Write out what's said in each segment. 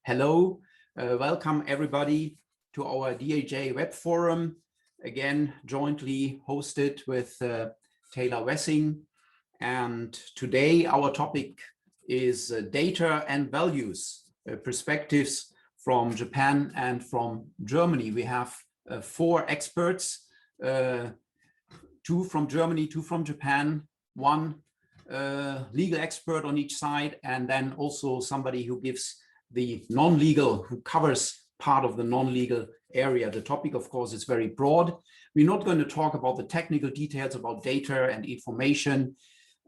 Hello, welcome everybody to our DIJ web forum, again jointly hosted with Taylor Wessing. And today our topic is data and values, perspectives from Japan and from Germany. We have 4 experts, 2 from Germany, 2 from Japan, 1 legal expert on each side, and then also somebody who gives the non-legal, who covers part of the non-legal area. The topic, of course, is very broad. We're not going to talk about the technical details about data and information,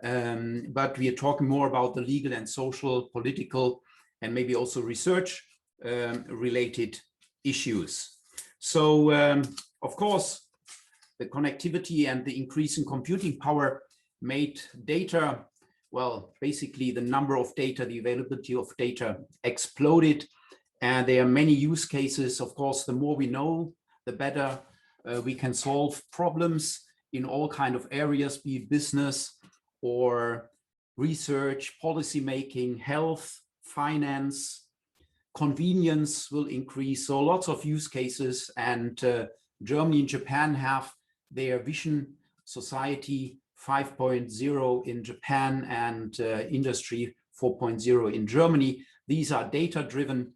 but we are talking more about the legal and social, political, and maybe also research related issues. So, of course, the connectivity and the increase in computing power made data, well, basically the number of data, the availability of data exploded. And there are many use cases. Of course, the more we know, the better we can solve problems in all kinds of areas, be it business or research, policy making, health, finance, convenience will increase. So lots of use cases, and Germany and Japan have their vision society 5.0 in Japan and industry 4.0 in Germany. These are data-driven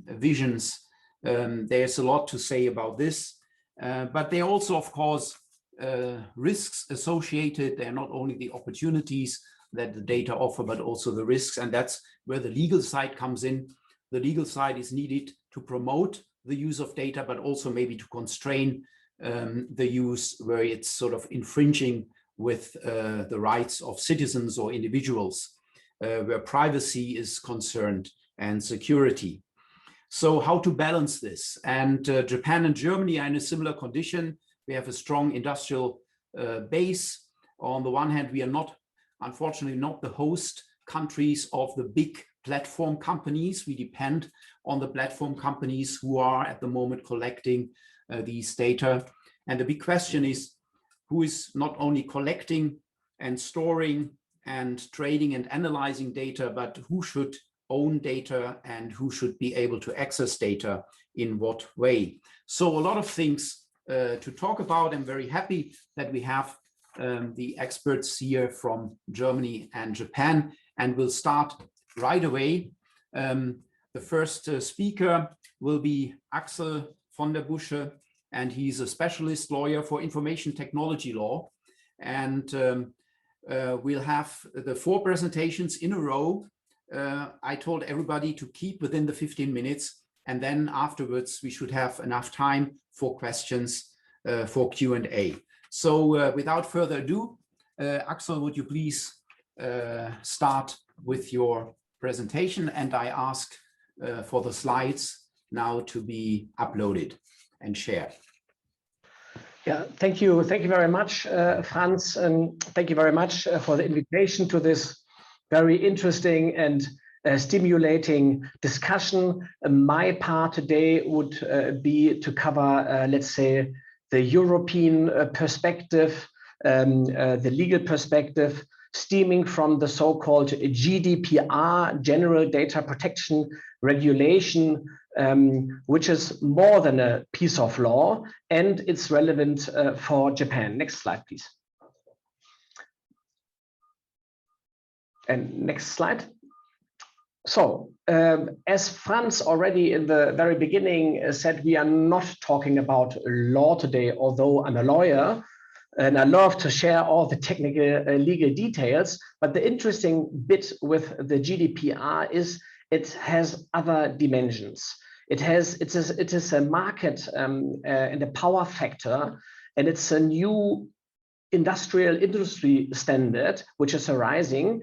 visions. There's a lot to say about this, but there are also, of course, risks associated. They're not only the opportunities that the data offer, but also the risks, and that's where the legal side comes in. The legal side is needed to promote the use of data, but also maybe to constrain the use where it's sort of infringing with the rights of citizens or individuals, where privacy is concerned and security. So how to balance this? And Japan and Germany are in a similar condition. We have a strong industrial base. On the one hand, we are not, unfortunately, not the host countries of the big platform companies. We depend on the platform companies who are at the moment collecting these data. And the big question is, who is not only collecting and storing and trading and analyzing data, but who should own data and who should be able to access data in what way? So a lot of things to talk about. I'm very happy that we have the experts here from Germany and Japan, and we'll start right away. The first speaker will be Axel von der Bussche, and he's a specialist lawyer for information technology law. And we'll have the 4 presentations in a row. I told everybody to keep within the 15 minutes, and then afterwards we should have enough time for questions for Q&A. So without further ado, Axel, would you please start with your presentation, and I ask for the slides now to be uploaded and shared. Yeah, thank you very much, Franz, and thank you very much for the invitation to this very interesting and stimulating discussion. My part today would be to cover, let's say, the European perspective, the legal perspective, stemming from the so-called GDPR, General Data Protection Regulation, which is more than a piece of law, and it's relevant for Japan. Next slide, please. And next slide. So, as Franz already in the very beginning said, we are not talking about law today, although I'm a lawyer, and I love to share all the technical legal details. But the interesting bit with the GDPR is it has other dimensions. It is a market and a power factor, and it's a new industry standard which is arising.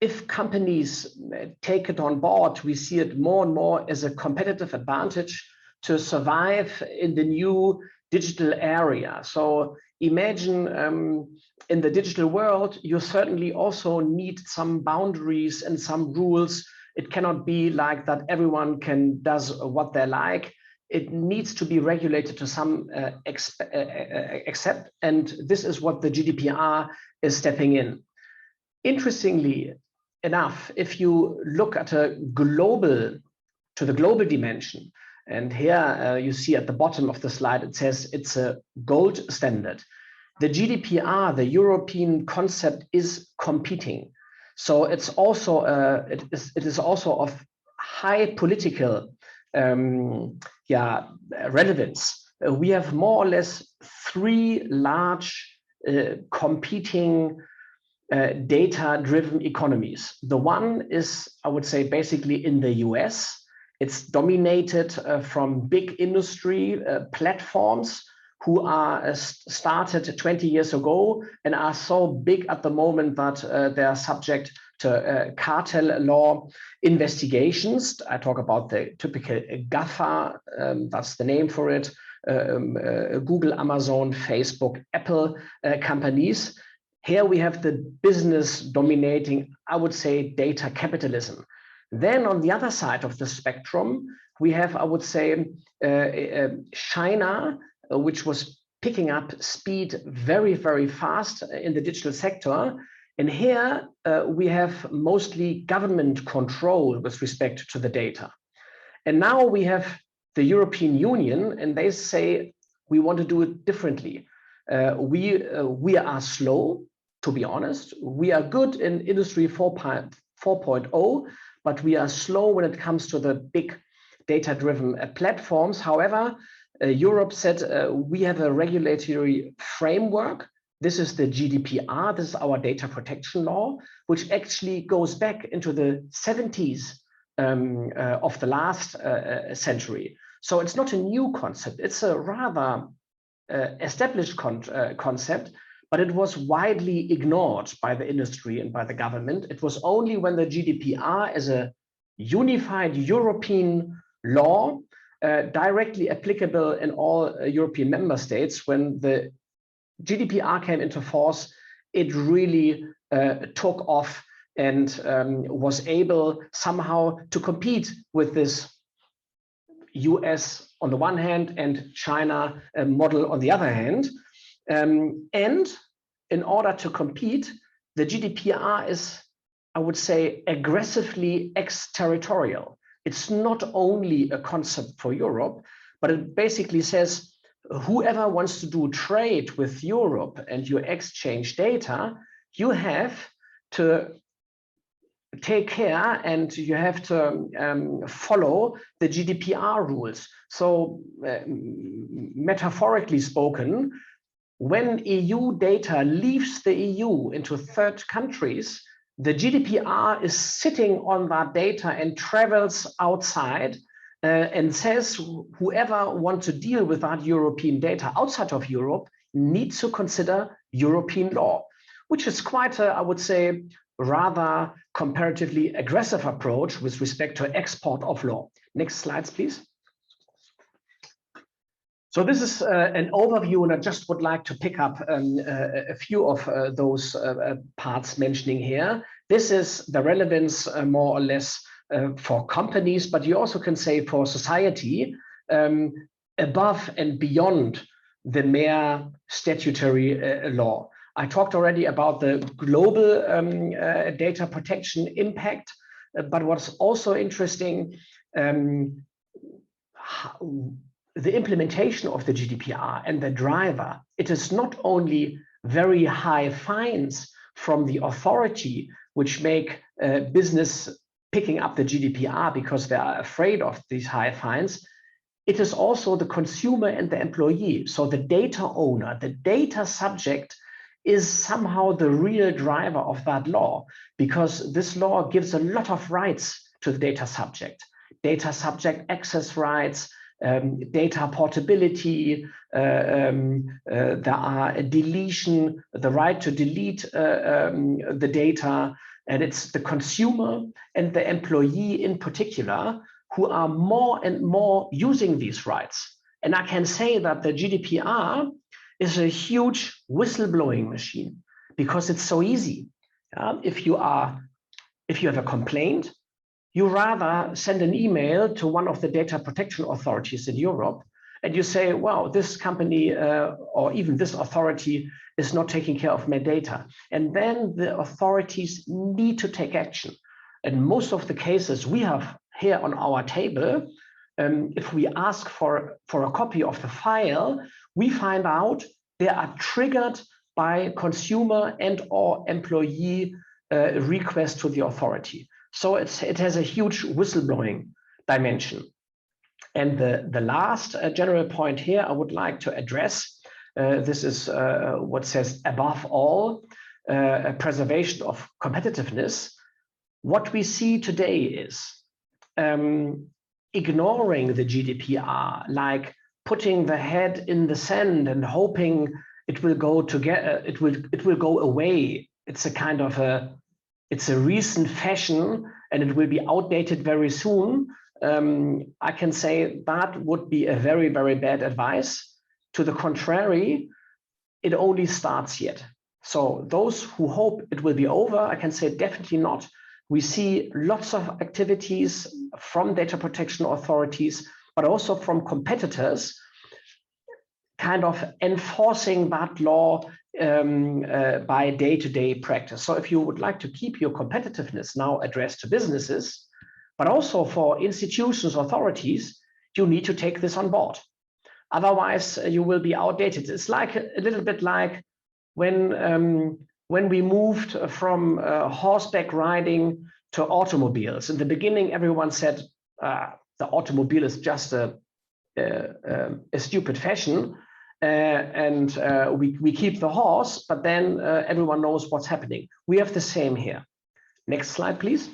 If companies take it on board, we see it more and more as a competitive advantage to survive in the new digital area. So imagine in the digital world, you certainly also need some boundaries and some rules. It cannot be like that everyone does what they like. It needs to be regulated to some extent, and this is what the GDPR is stepping in. Interestingly, enough if you look at the global dimension. And here you see at the bottom of the slide, it says it's a gold standard. The GDPR, the European concept, is competing. So it's also it is also of high political relevance. We have more or less 3 large competing data-driven economies. The one is, I would say, basically in the US. It's dominated from big industry platforms who are started 20 years ago and are so big at the moment that they are subject to cartel law investigations. I talk about the typical GAFA, that's the name for it, Google, Amazon, Facebook, Apple companies. Here we have the business dominating, I would say, data capitalism. Then on the other side of the spectrum, we have, I would say, China, which was picking up speed very, very fast in the digital sector. And here we have mostly government control with respect to the data. And now we have the European Union, and they say, we want to do it differently. We are slow, to be honest. We are good in Industry 4.0, but we are slow when it comes to the big data-driven platforms. However, Europe said we have a regulatory framework. This is the GDPR. This is our data protection law, which actually goes back into the 70s of the last century. So it's not a new concept. It's a rather established concept, but it was widely ignored by the industry and by the government. It was only when the GDPR as a unified European law directly applicable in all European member states, when the GDPR came into force, it really took off and was able somehow to compete with this US on the one hand and China model on the other hand. And in order to compete, the GDPR is, I would say, aggressively exterritorial. It's not only a concept for Europe, but it basically says whoever wants to do trade with Europe and you exchange data, you have to take care and you have to follow the GDPR rules. So metaphorically spoken, when EU data leaves the EU into third countries, the GDPR is sitting on that data and travels outside and says whoever wants to deal with that European data outside of Europe needs to consider European law, which is quite a, I would say, rather comparatively aggressive approach with respect to export of law. Next slides, please. So this is an overview, and I just would like to pick up a few of those parts mentioning here. This is the relevance more or less for companies, but you also can say for society above and beyond the mere statutory law. I talked already about the global data protection impact, but what's also interesting, the implementation of the GDPR and the driver. It is not only very high fines from the authority, which make business picking up the GDPR because they are afraid of these high fines. It is also the consumer and the employee. So the data owner, the data subject is somehow the real driver of that law, because this law gives a lot of rights to the data subject access rights, data portability, there are a deletion, the right to delete the data, and it's the consumer and the employee in particular who are more and more using these rights. And I can say that the GDPR is a huge whistleblowing machine because it's so easy. If you have a complaint, you rather send an email to one of the data protection authorities in Europe, and you say, wow, this company or even this authority is not taking care of my data. And then the authorities need to take action. And most of the cases we have here on our table, if we ask for a copy of the file, we find out they are triggered by consumer and or employee request to the authority. So it has a huge whistleblowing dimension. And the last general point here I would like to address, this is what says above all, preservation of competitiveness. What we see today is ignoring the GDPR, like putting the head in the sand and hoping it will go together, it will go away. It's a kind of it's a recent fashion and it will be outdated very soon. I can say that would be a very, very bad advice. To the contrary, it only starts yet. So those who hope it will be over, I can say definitely not. We see lots of activities from data protection authorities, but also from competitors, kind of enforcing that law by day-to-day practice. So if you would like to keep your competitiveness now addressed to businesses, but also for institutions, authorities, you need to take this on board. Otherwise, you will be outdated. It's like a little bit like when we moved from horseback riding to automobiles. In the beginning, everyone said the automobile is just a stupid fashion, and we keep the horse, but then everyone knows what's happening. We have the same here. Next slide, please.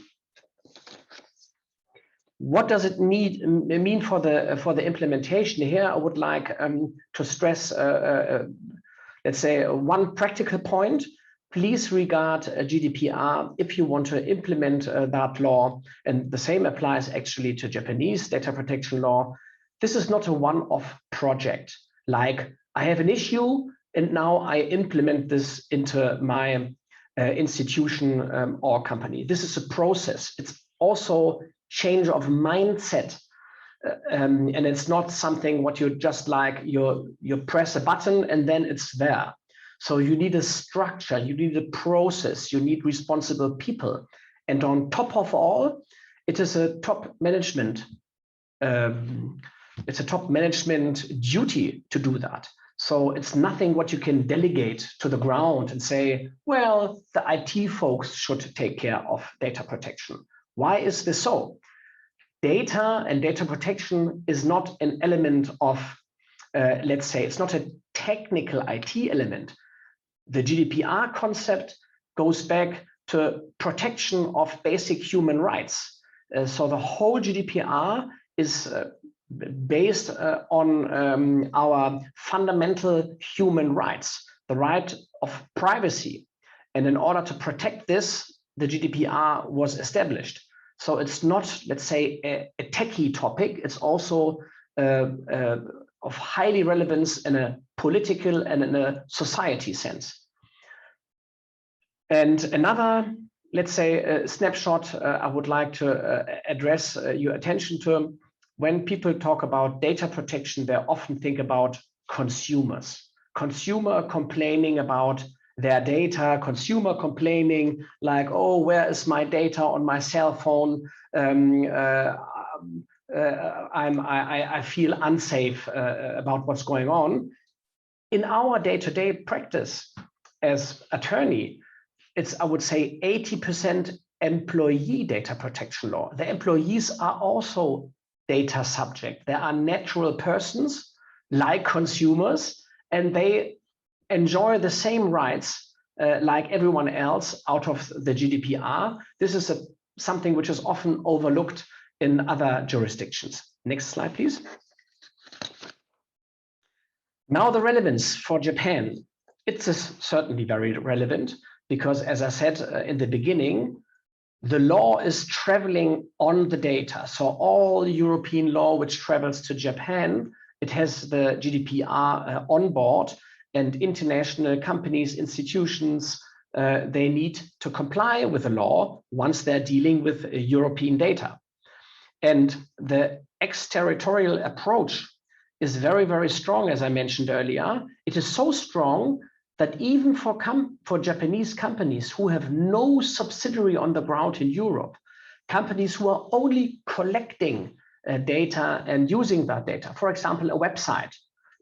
What does it mean for the implementation here? I would like to stress, let's say, one practical point. Please regard GDPR if you want to implement that law, and the same applies actually to Japanese data protection law. This is not a one-off project, like I have an issue and now I implement this into my institution or company. This is a process. It's also change of mindset, and it's not something what you just like you press a button and then it's there. So you need a structure, you need a process, you need responsible people, and on top of all, it is a top management. It's a top management duty to do that. So it's nothing what you can delegate to the ground and say, well, the IT folks should take care of data protection. Why is this so? Data and data protection is not an element of, let's say, it's not a technical IT element. The GDPR concept goes back to protection of basic human rights. So the whole GDPR is based on our fundamental human rights, the right of privacy. And in order to protect this, the GDPR was established. So it's not, let's say, a techie topic. It's also of highly relevance in a political and in a society sense. And another, let's say, snapshot I would like to address your attention to. When people talk about data protection, they often think about consumers. Consumer complaining about their data, consumer complaining like, oh, where is my data on my cell phone? I feel unsafe about what's going on. In our day-to-day practice as attorney, it's, I would say, 80% employee data protection law. The employees are also data subject. They are natural persons like consumers, and they enjoy the same rights like everyone else out of the GDPR. This is something which is often overlooked in other jurisdictions. Next slide, please. Now the relevance for Japan. It's certainly very relevant because, as I said in the beginning, the law is traveling on the data. So all European law which travels to Japan, it has the GDPR on board, and international companies, institutions, they need to comply with the law once they're dealing with European data. And the exterritorial approach is very, very strong, as I mentioned earlier. It is so strong that even for Japanese companies who have no subsidiary on the ground in Europe, companies who are only collecting data and using that data, for example, a website,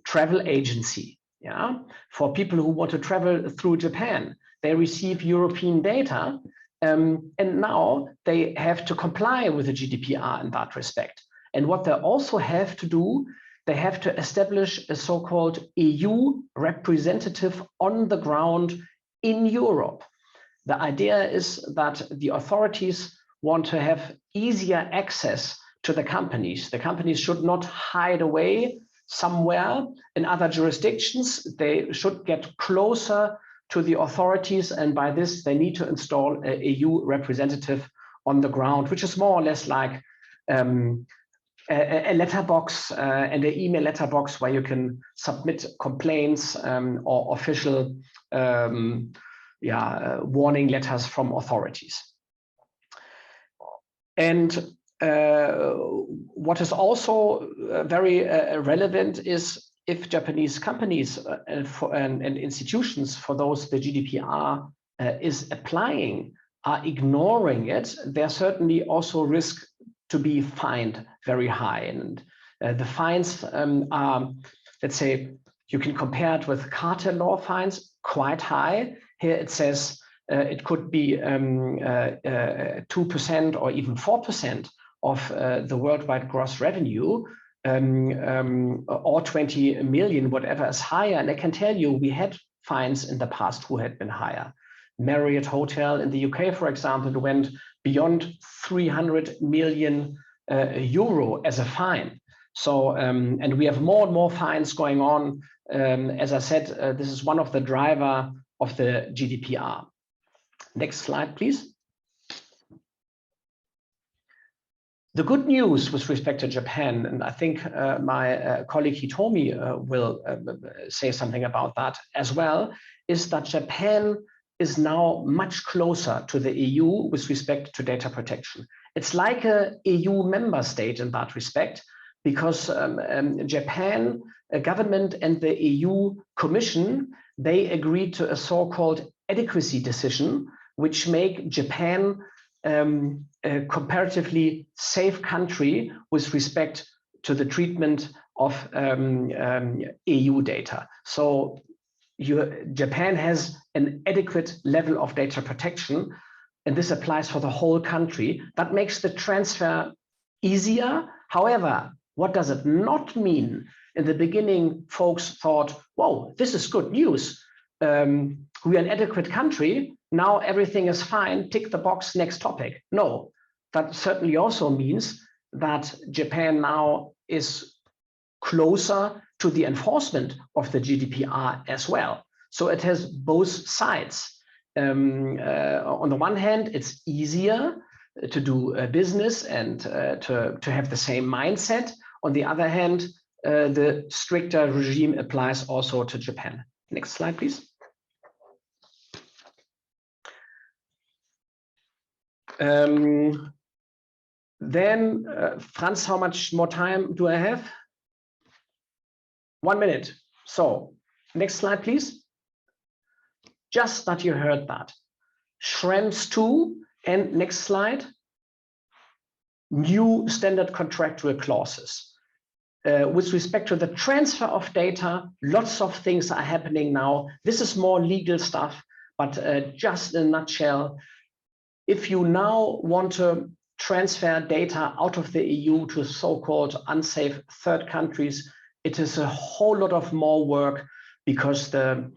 travel agency, yeah, for people who want to travel through Japan, they receive European data, and now they have to comply with the GDPR in that respect. And what they also have to do, they have to establish a so-called EU representative on the ground in Europe. The idea is that the authorities want to have easier access to the companies. The companies should not hide away somewhere in other jurisdictions. They should get closer to the authorities, and by this they need to install an EU representative on the ground, which is more or less like a letterbox and an email letterbox where you can submit complaints or official warning letters from authorities. And what is also very relevant is if Japanese companies and institutions for those the GDPR is applying are ignoring it, there certainly also risk to be fined very high. And the fines are, let's say, you can compare it with cartel law fines, quite high. Here it says it could be 2% or even 4% of the worldwide gross revenue, or 20 million, whatever is higher. And I can tell you, we had fines in the past who had been higher. Marriott Hotel in the UK, for example, went beyond 300 million euro as a fine. So, and we have more and more fines going on. As I said, this is one of the driver of the GDPR. Next slide, please. The good news with respect to Japan, and I think my colleague Hitomi will say something about that as well, is that Japan is now much closer to the EU with respect to data protection. It's like an EU member state in that respect, because Japan government and the EU Commission, they agreed to a so-called adequacy decision, which make Japan a comparatively safe country with respect to the treatment of EU data. So Japan has an adequate level of data protection, and this applies for the whole country. That makes the transfer easier. However, what does it not mean? In the beginning, folks thought, whoa, this is good news. We're an adequate country. Now everything is fine. Tick the box, next topic. No, that certainly also means that Japan now is closer to the enforcement of the GDPR as well. So it has both sides. On the one hand, it's easier to do business and to have the same mindset. On the other hand, the stricter regime applies also to Japan. Next slide, please. Then, Franz, how much more time do I have? 1 minute. So, next slide, please. Just that you heard that. Schrems 2, and next slide. New standard contractual clauses. With respect to the transfer of data, lots of things are happening now. This is more legal stuff, but just in a nutshell, if you now want to transfer data out of the EU to so-called unsafe third countries, it is a whole lot of more work, because the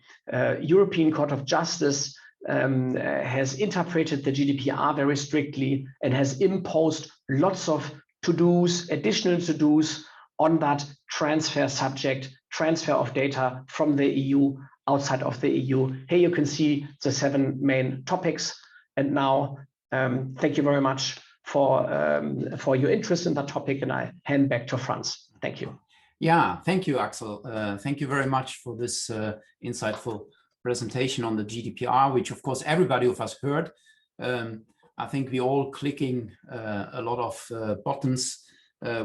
European Court of Justice has interpreted the GDPR very strictly and has imposed lots of to-dos, additional to-dos on that transfer subject, transfer of data from the EU outside of the EU. Here you can see the 7 main topics. And now, thank you very much for your interest in that topic, and I hand back to Franz. Thank you. Yeah, thank you, Axel. Thank you very much for this insightful presentation on the GDPR, which of course everybody of us heard. I think we all clicking a lot of buttons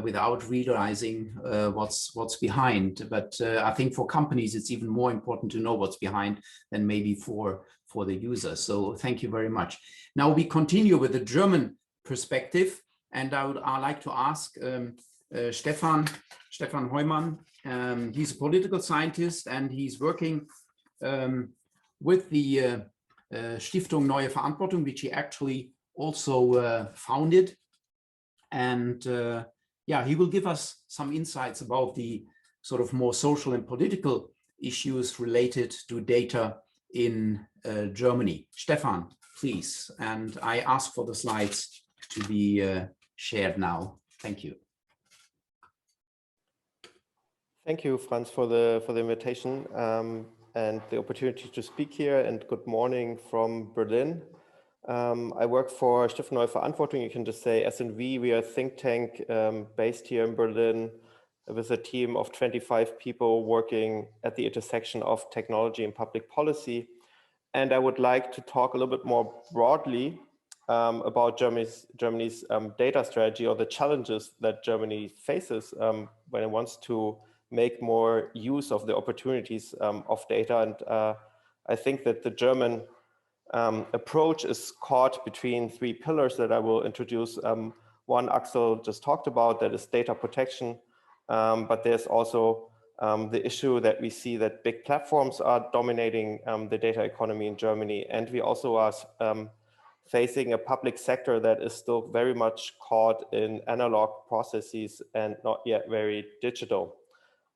without realizing what's behind. But I think for companies, it's even more important to know what's behind than maybe for the user. So thank you very much. Now we continue with the German perspective, and I'd like to ask Stefan Heumann. He's a political scientist, and he's working with the Stiftung Neue Verantwortung, which he actually also founded. And yeah, he will give us some insights about the sort of more social and political issues related to data in Germany. Stefan, please. And I ask for the slides to be shared now. Thank you. Thank you, Franz, for the invitation and the opportunity to speak here. And good morning from Berlin. I work for Stiftung Neue Verantwortung. You can just say SNV. We are a think tank based here in Berlin with a team of 25 people working at the intersection of technology and public policy. And I would like to talk a little bit more broadly about Germany's data strategy, or the challenges that Germany faces when it wants to make more use of the opportunities of data. And I think that the German approach is caught between three pillars that I will introduce. One Axel just talked about, that is data protection. But there's also the issue that we see that big platforms are dominating the data economy in Germany. And we also are facing a public sector that is still very much caught in analog processes and not yet very digital.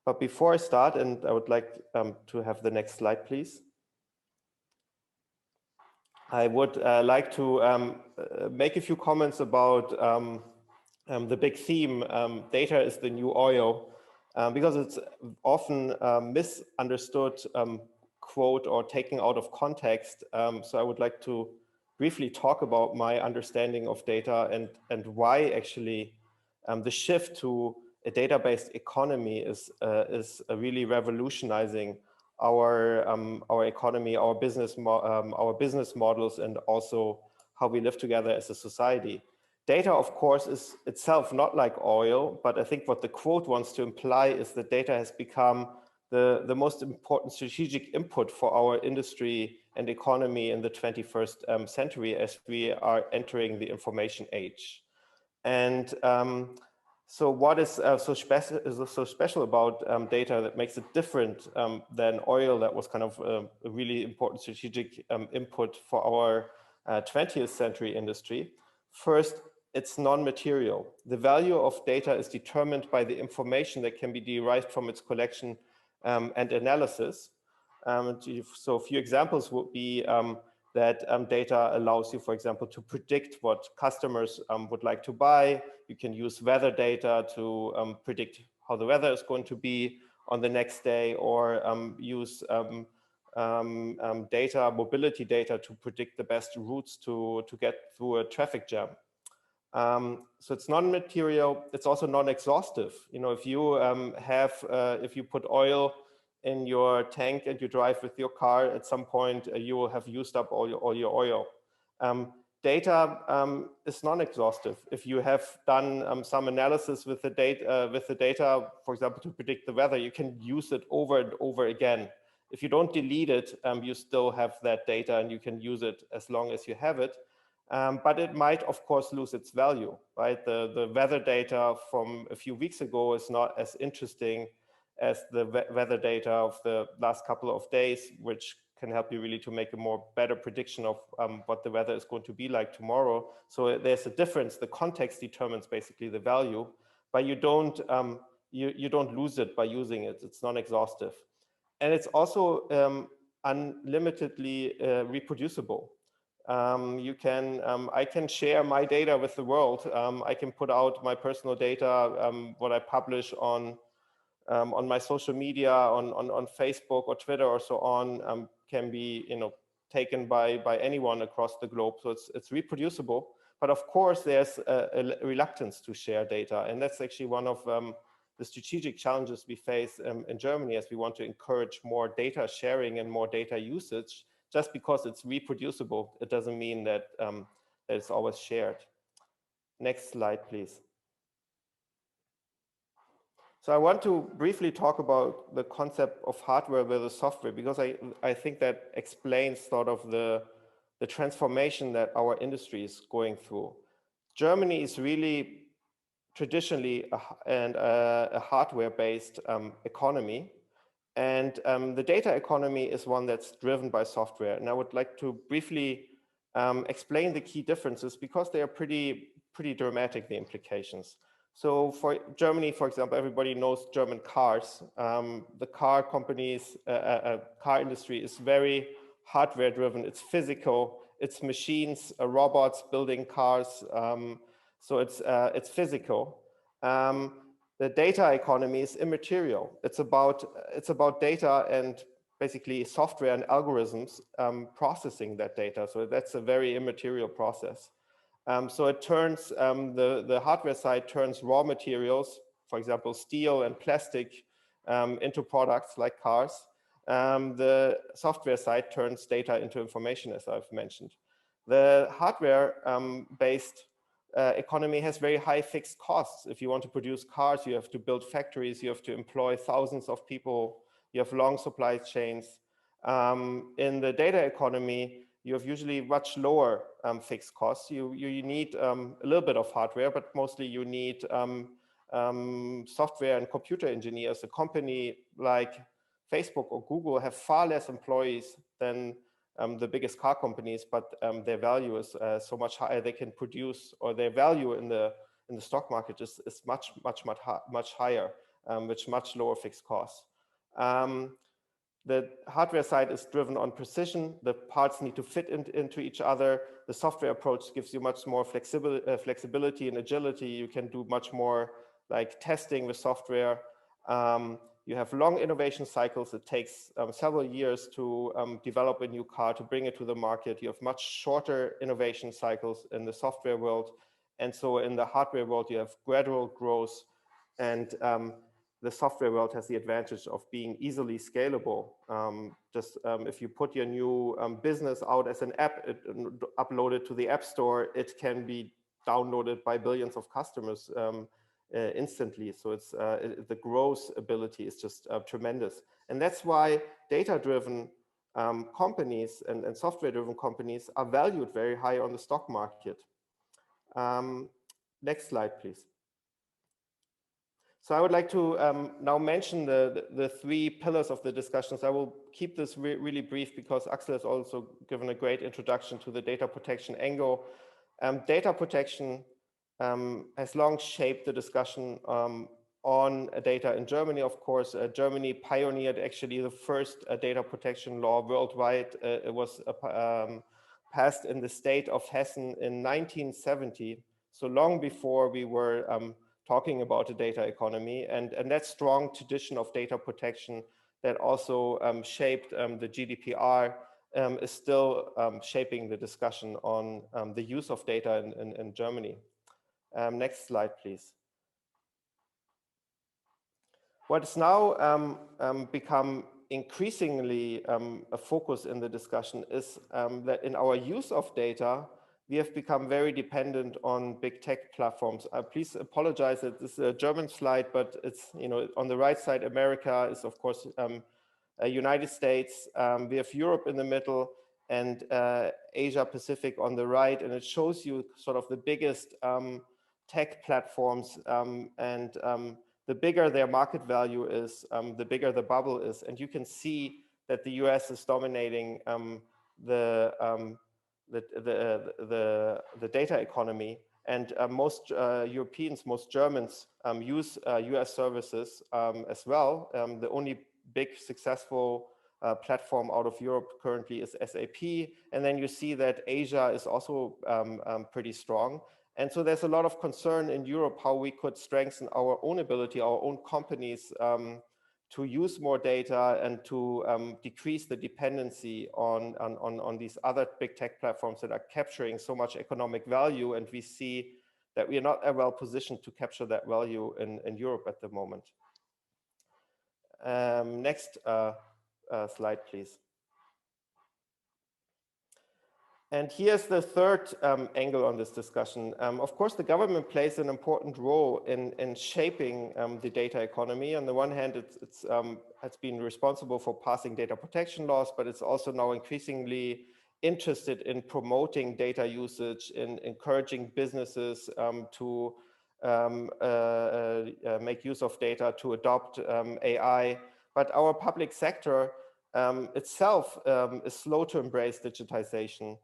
But before I start, and I would like to have the next slide, please. I would like to make a few comments about the big theme, data is the new oil, because it's often misunderstood quote or taken out of context. So I would like to briefly talk about my understanding of data and why actually the shift to a data-based economy is really revolutionizing our economy, our business models, and also how we live together as a society. Data, of course, is itself not like oil, but I think what the quote wants to imply is that data has become the most important strategic input for our industry and economy in the 21st century as we are entering the information age. And so what is so special about data that makes it different than oil, that was kind of a really important strategic input for our 20th century industry? First, it's non-material. The value of data is determined by the information that can be derived from its collection and analysis. So a few examples would be that data allows you, for example, to predict what customers would like to buy. You can use weather data to predict how the weather is going to be on the next day, or use mobility data to predict the best routes to get through a traffic jam. So it's non-material. It's also non-exhaustive. You know, if you if you put oil in your tank and you drive with your car, at some point you will have used up all your oil. Data is non-exhaustive. If you have done some analysis with the data, for example, to predict the weather, you can use it over and over again. If you don't delete it, you still have that data and you can use it as long as you have it. But it might, of course, lose its value, right? The weather data from a few weeks ago is not as interesting as the weather data of the last couple of days, which can help you really to make a more better prediction of what the weather is going to be like tomorrow. So there's a difference. The context determines basically the value, but you don't lose it by using it. It's non-exhaustive. And it's also unlimitedly reproducible. I can share my data with the world. I can put out my personal data, what I publish on my social media, on Facebook or Twitter or so on, can be taken by anyone across the globe. So it's reproducible. But of course, there's a reluctance to share data, and that's actually one of the strategic challenges we face in Germany, as we want to encourage more data sharing and more data usage. Just because it's reproducible, it doesn't mean that it's always shared. Next slide, please. So I want to briefly talk about the concept of hardware versus software, because I think that explains sort of the transformation that our industry is going through. Germany is really traditionally a hardware-based economy, and the data economy is one that's driven by software. And I would like to briefly explain the key differences, because they are pretty dramatic, the implications. So for Germany, for example, everybody knows German cars. The car companies, car industry is very hardware driven. It's physical, it's machines, robots building cars. So it's physical. The data economy is immaterial. It's about data and basically software and algorithms processing that data. So that's a very immaterial process. So it turns, the hardware side turns raw materials, for example, steel and plastic, into products like cars. The software side turns data into information, as I've mentioned. The hardware based economy has very high fixed costs. If you want to produce cars, you have to build factories, you have to employ thousands of people, you have long supply chains. In the data economy, you have usually much lower fixed costs. You need a little bit of hardware, but mostly you need software and computer engineers. A company like Facebook or Google have far less employees than the biggest car companies, but their value is so much higher. They can produce, or their value in the stock market is much higher, with much lower fixed costs. The hardware side is driven on precision. The parts need to fit into each other. The software approach gives you much more flexibility and agility. You can do much more like testing with software. You have long innovation cycles. It takes several years to develop a new car, to bring it to the market. You have much shorter innovation cycles in the software world. And so in the hardware world, you have gradual growth, and the software world has the advantage of being easily scalable. If you put your new business out as an app, upload it to the App Store, it can be downloaded by billions of customers instantly. So it's the growth ability is just tremendous. And that's why data-driven companies and software-driven companies are valued very high on the stock market. Next slide, please. So I would like to now mention the three pillars of the discussions. I will keep this really brief, because Axel has also given a great introduction to the data protection angle. Data protection has long shaped the discussion on data in Germany. Of course, Germany pioneered actually the first data protection law worldwide. It was passed in the state of Hessen in 1970, so long before we were talking about a data economy, and that strong tradition of data protection that also shaped the GDPR is still shaping the discussion on the use of data in Germany. Next slide, please. What's now become increasingly a focus in the discussion is that in our use of data, we have become very dependent on big tech platforms. Please apologize that this is a German slide, but it's, on the right side, America is of course United States. We have Europe in the middle, and Asia Pacific on the right, and it shows you sort of the biggest tech platforms, and the bigger their market value is, the bigger the bubble is. And you can see that the US is dominating the data economy, and most Europeans, most Germans use US services as well. The only big successful platform out of Europe currently is SAP, and then you see that Asia is also pretty strong. And so there's a lot of concern in Europe how we could strengthen our own ability, our own companies, to use more data and to decrease the dependency on these other big tech platforms that are capturing so much economic value. And we see that we are not well positioned to capture that value in Europe at the moment. Next slide, please. And here's the third angle on this discussion. Of course, the government plays an important role in shaping the data economy. On the one hand, it's been responsible for passing data protection laws, but it's also now increasingly interested in promoting data usage, in encouraging businesses to make use of data, to adopt AI. But our public sector itself is slow to embrace digitization.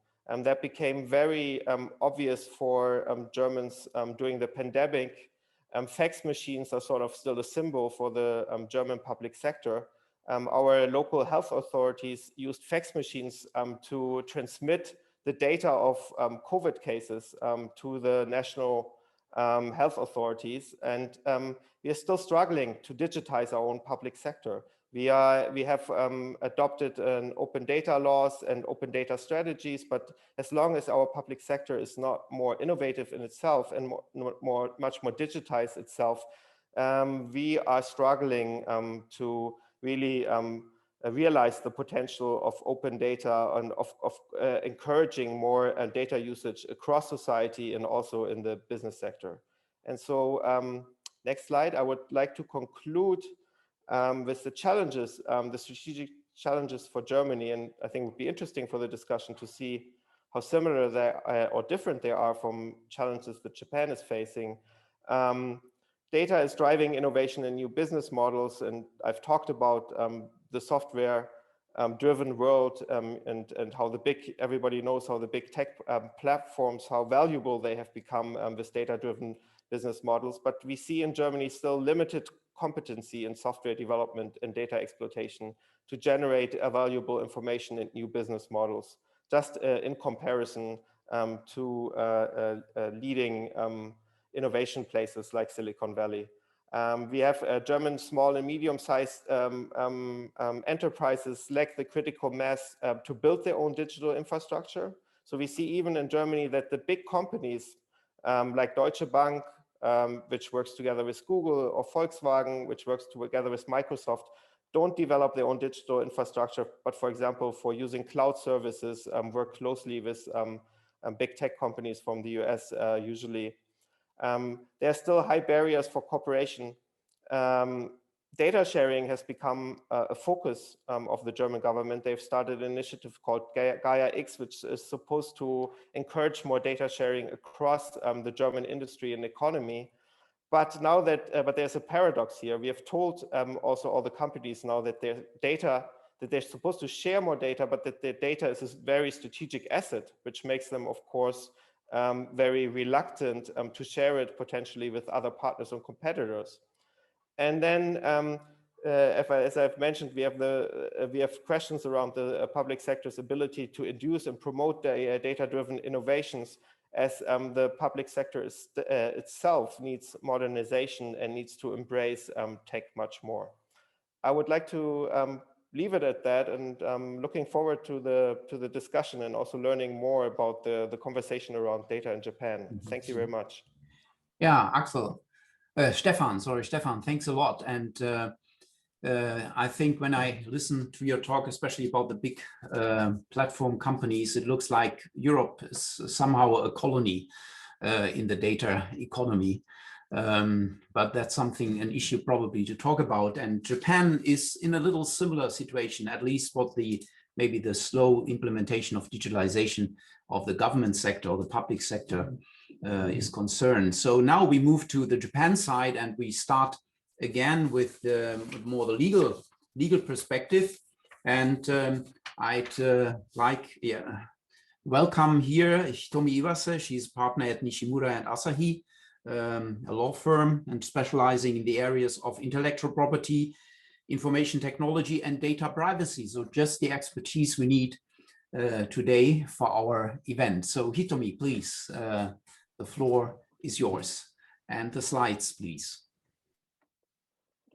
That became very obvious for Germans during the pandemic. Fax machines are sort of still a symbol for the German public sector. Our local health authorities used fax machines to transmit the data of COVID cases to the national health authorities. And we are still struggling to digitize our own public sector. We have adopted an open data laws and open data strategies, but as long as our public sector is not more innovative in itself and much more digitized itself, we are struggling to really realize the potential of open data and of encouraging more data usage across society and also in the business sector. And so next slide, I would like to conclude with the challenges, the strategic challenges for Germany. And I think it would be interesting for the discussion to see how similar they or different they are from challenges that Japan is facing. Data is driving innovation in new business models. And I've talked about the software driven world and how everybody knows how the big tech platforms, how valuable they have become with data driven business models. But we see in Germany still limited competency in software development and data exploitation to generate valuable information in new business models, just in comparison to leading innovation places like Silicon Valley. We have German small and medium-sized enterprises lack the critical mass to build their own digital infrastructure. So we see even in Germany that the big companies like Deutsche Bank, which works together with Google, or Volkswagen, which works together with Microsoft, don't develop their own digital infrastructure, but for example, for using cloud services, work closely with big tech companies from the US usually. There are still high barriers for cooperation. Data sharing has become a focus of the German government. They've started an initiative called Gaia X, which is supposed to encourage more data sharing across the German industry and economy. But now but there's a paradox here. We have told also all the companies now that their data, that they're supposed to share more data, but that their data is a very strategic asset, which makes them, of course, very reluctant to share it potentially with other partners and competitors. And then, as I've mentioned, we have questions around the public sector's ability to induce and promote data-driven innovations, as the public sector itself needs modernization and needs to embrace tech much more. I would like to leave it at that, and looking forward to the discussion and also learning more about the conversation around data in Japan. Thank you very much. Yeah, Axel. Stefan, thanks a lot. And I think when I listen to your talk, especially about the big platform companies, it looks like Europe is somehow a colony in the data economy. But that's an issue probably to talk about. And Japan is in a little similar situation, at least what maybe the slow implementation of digitalization of the government sector or the public sector is concerned. So now we move to the Japan side, and we start again with more the legal perspective. And I'd welcome here Hitomi Iwase. She's partner at Nishimura and Asahi, a law firm and specializing in the areas of intellectual property, information technology, and data privacy. So just the expertise we need today for our event. So Hitomi, please, the floor is yours. And the slides, please.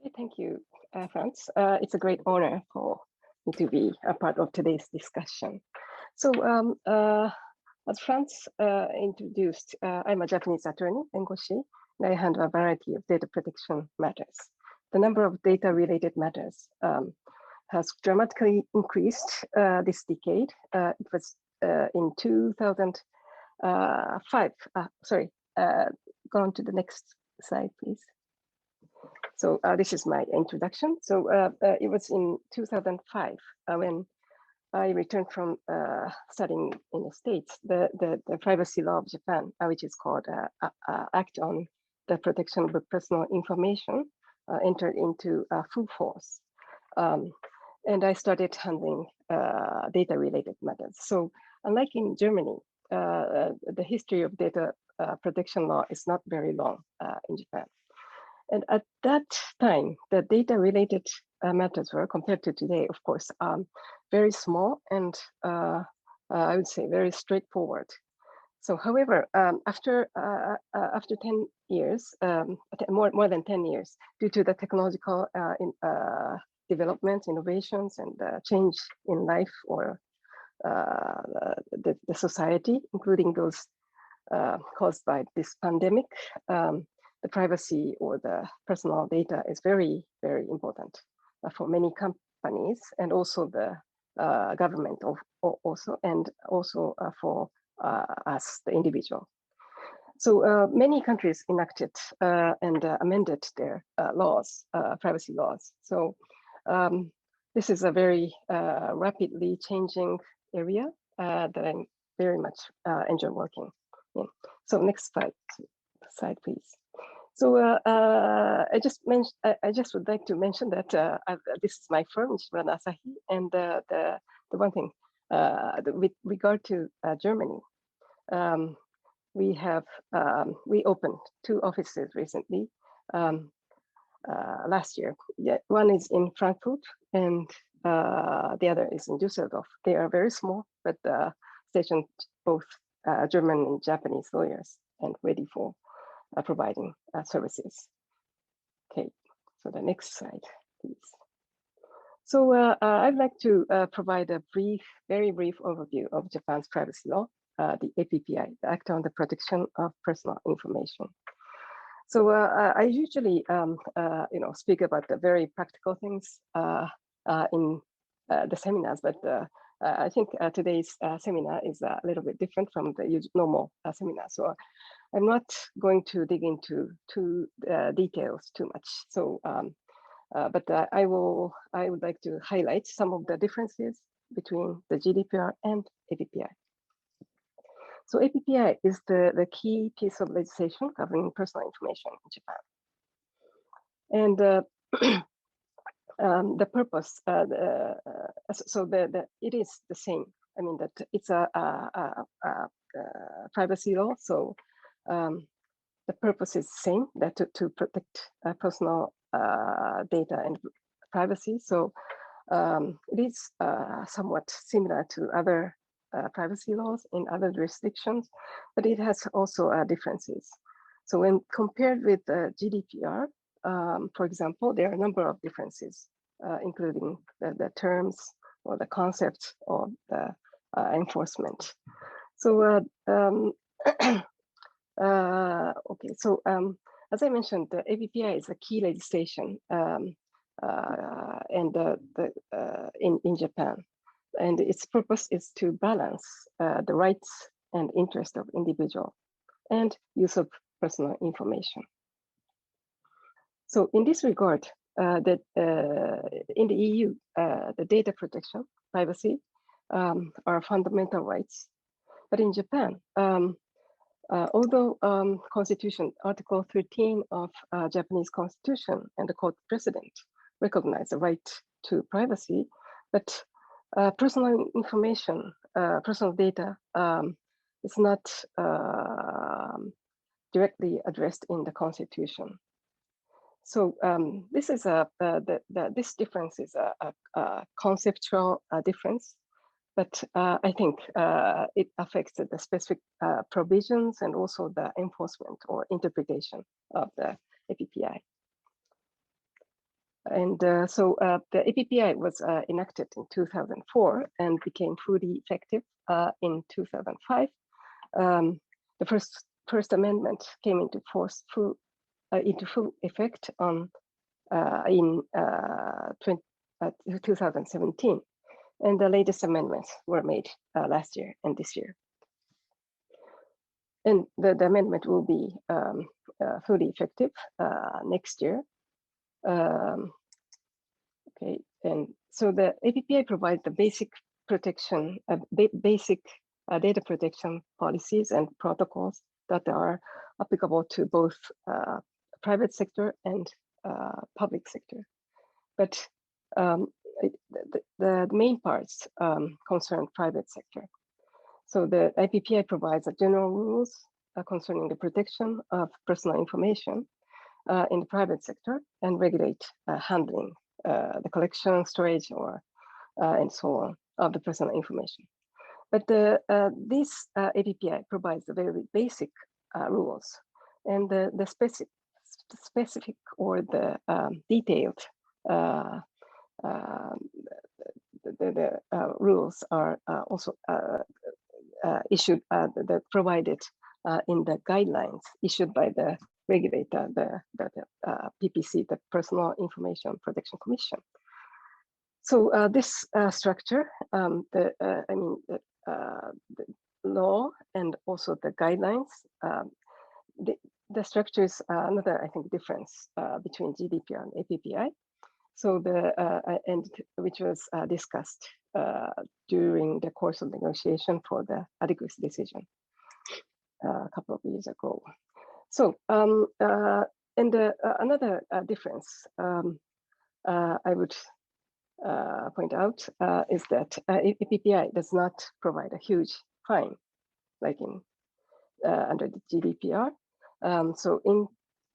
Okay, thank you, Franz. It's a great honor for me to be a part of today's discussion. So as Franz introduced, I'm a Japanese attorney, Bengoshi, and I handle a variety of data protection matters. The number of data-related matters has dramatically increased this decade. It was in 2005. Sorry, go on to the next slide, please. So this is my introduction. So it was in 2005 when I returned from studying in the States. The privacy law of Japan, which is called Act on the Protection of Personal Information, entered into full force. And I started handling data-related matters. So unlike in Germany, the history of data protection law is not very long in Japan. And at that time, the data-related matters were, compared to today, of course, very small and I would say very straightforward. So, however, after 10 years, more than 10 years, due to the technological development, innovations, and change in life or the society, including those caused by this pandemic, the privacy or the personal data is very, very important for many companies and also the government also, and also for us, the individual. So many countries enacted and amended their laws, privacy laws. So this is a very rapidly changing area that I very much enjoy working in. So next slide, please. So I just would like to mention that this is my firm, Nishimura Asahi, and the one thing with regard to Germany, we opened 2 offices recently last year. Yeah, one is in Frankfurt and the other is in Düsseldorf. They are very small, but stationed both German and Japanese lawyers and ready for providing services. Okay, so the next slide, please. So I'd like to provide a very brief overview of Japan's privacy law, the APPI, the Act on the Protection of Personal Information. So I usually, speak about the very practical things in the seminars, but I think today's seminar is a little bit different from the normal seminar. So I'm not going to dig into details too much. So, but I would like to highlight some of the differences between the GDPR and APPI. So APPI is the key piece of legislation governing personal information in Japan. And the purpose, it is the same. I mean that it's a privacy law, so the purpose is the same, that to protect personal data and privacy. So it is somewhat similar to other privacy laws in other jurisdictions, but it has also differences. So when compared with the GDPR, for example, there are a number of differences, including the terms or the concept of the enforcement. So, okay, so as I mentioned, the APPI is a key legislation in Japan. And its purpose is to balance the rights and interest of individual and use of personal information. So in this regard, in the EU, the data protection, privacy are fundamental rights. But in Japan, although Constitution, Article 13 of Japanese Constitution and the court precedent recognize the right to privacy, but personal information, personal data is not directly addressed in the Constitution. So this is this difference is a conceptual difference, but I think it affects the specific provisions and also the enforcement or interpretation of the APPI. And so the APPI was enacted in 2004 and became fully effective in 2005. The first amendment came into force into full effect on in 2017. And the latest amendments were made last year and this year. And the amendment will be fully effective next year. Okay, and so the APPI provides the basic protection, basic data protection policies and protocols that are applicable to both private sector and public sector. But the main parts concern private sector. So the IPPI provides general rules concerning the protection of personal information in the private sector and regulate handling, the collection, storage, or and so on of the personal information. But this APPI provides the very basic rules, and the specific or the detailed the rules are also issued, provided in the guidelines issued by the regulator, the PPC, the Personal Information Protection Commission. So this structure, the law and also the guidelines, the structure is another, I think, difference between GDPR and APPI. So and which was discussed during the course of negotiation for the adequacy decision a couple of years ago. So and another difference I would point out is that APPI does not provide a huge fine like in under the GDPR. So in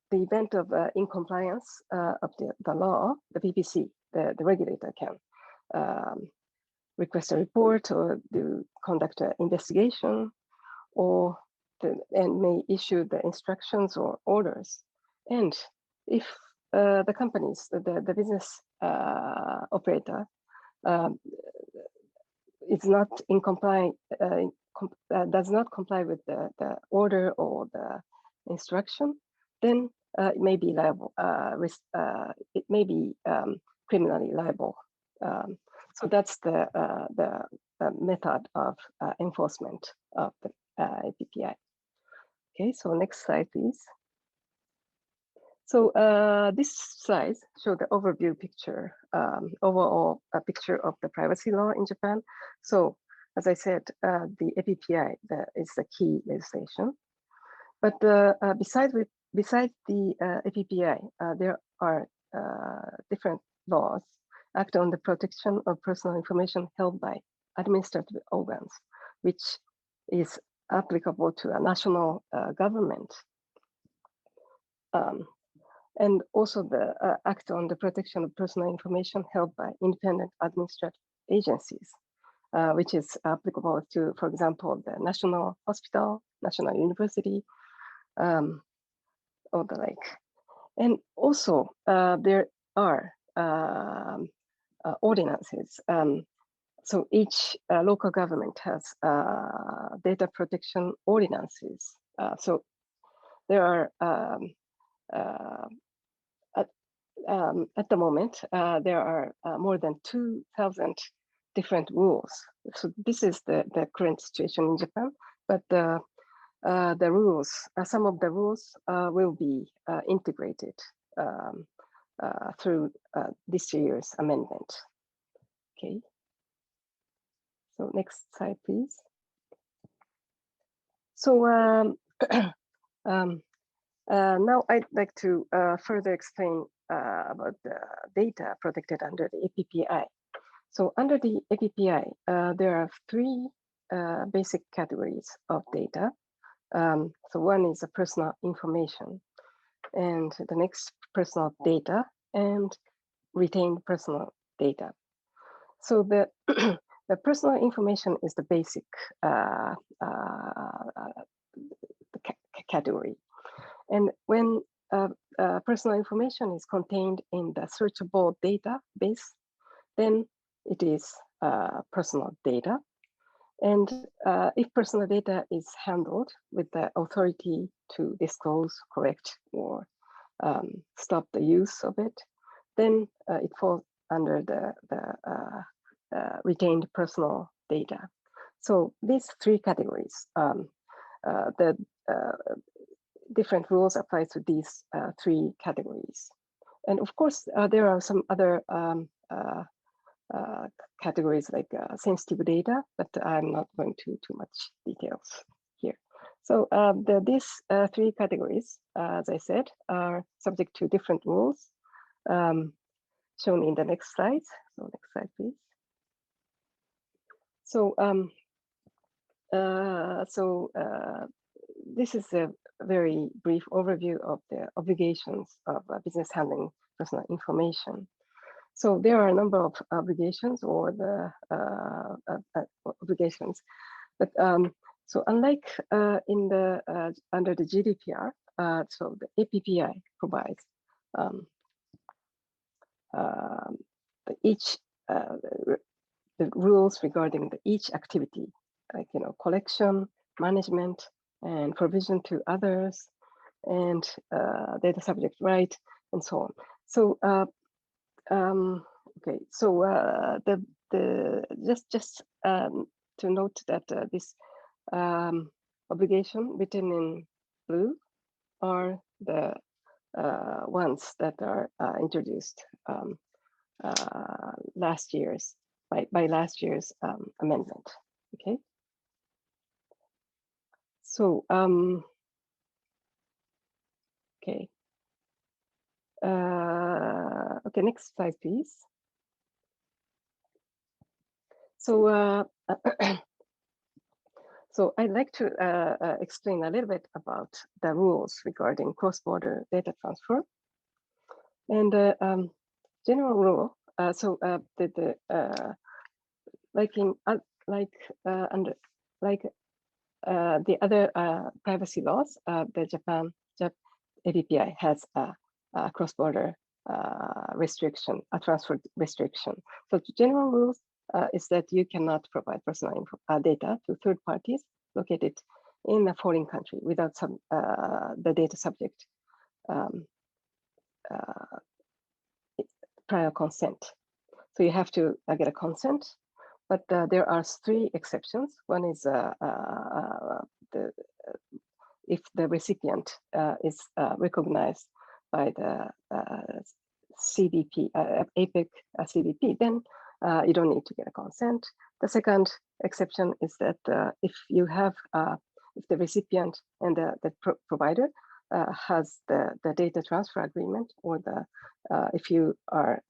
the event of incompliance of the law, the PPC, the regulator can request a report or conduct an investigation, or and may issue the instructions or orders. And if the companies, the business operator is not in does not comply with the order or the instruction, then it may be liable. It may be criminally liable. So that's the method of enforcement of the APPI. Okay, so next slide, please. So this slide shows the overview picture, overall picture of the privacy law in Japan. So as I said, the APPI is the key legislation. But besides the APPI, there are different laws act on the protection of personal information held by administrative organs, which is applicable to a national government. And also the act on the protection of personal information held by independent administrative agencies, which is applicable to, for example, the National Hospital, National University, or the like. And also there are ordinances. So each local government has data protection ordinances. So there are at the moment, there are more than 2,000 different rules. So this is the current situation in Japan, but the rules, some of the rules will be integrated through this year's amendment. Okay. So next slide, please. So now I'd like to further explain about the data protected under the APPI. So under the APPI, there are three basic categories of data. So one is the personal information, and the next personal data, and retained personal data. So the the personal information is the basic category. And when personal information is contained in the searchable database, then it is personal data. And if personal data is handled with the authority to disclose, correct, or stop the use of it, then it falls under the retained personal data. So these three categories, the different rules apply to these three categories. And of course, there are some other categories like sensitive data, but I'm not going to too much details here. So these three categories, as I said, are subject to different rules shown in the next slide. So next slide, please. So this is a very brief overview of the obligations of business handling personal information. So there are a number of obligations or the obligations, but so unlike in the under the GDPR, so the APPI provides the rules regarding each activity, like collection, management, and provision to others, and data subject right, and so on. So okay, so just to note that this obligation written in blue are the ones that are introduced last year's by last year's amendment. Okay. So okay. Okay, next slide, please. So so I'd like to explain a little bit about the rules regarding cross-border data transfer. And the general rule. So like in under the other privacy laws, the Japan APPI has a cross-border restriction, a transfer restriction. So the general rules is that you cannot provide personal data to third parties located in a foreign country without some the data subject prior consent. So you have to get a consent, but there are three exceptions. One is if the recipient is recognized by the CDP, APEC CDP, then you don't need to get a consent. The second exception is that if you have, if the recipient and the provider has the data transfer agreement, or the if you are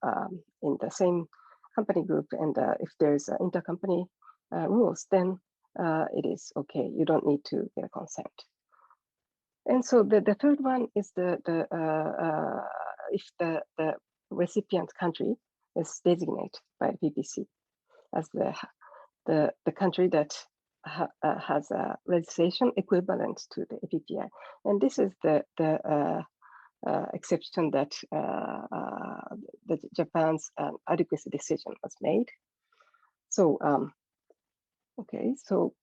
in the same company group, and if there's intercompany rules, then it is okay. You don't need to get a consent. And so the third one is if the recipient country is designated by PPC as the country that has a legislation equivalent to the APPI, and this is the exception that the Japan's adequacy decision was made. So okay, so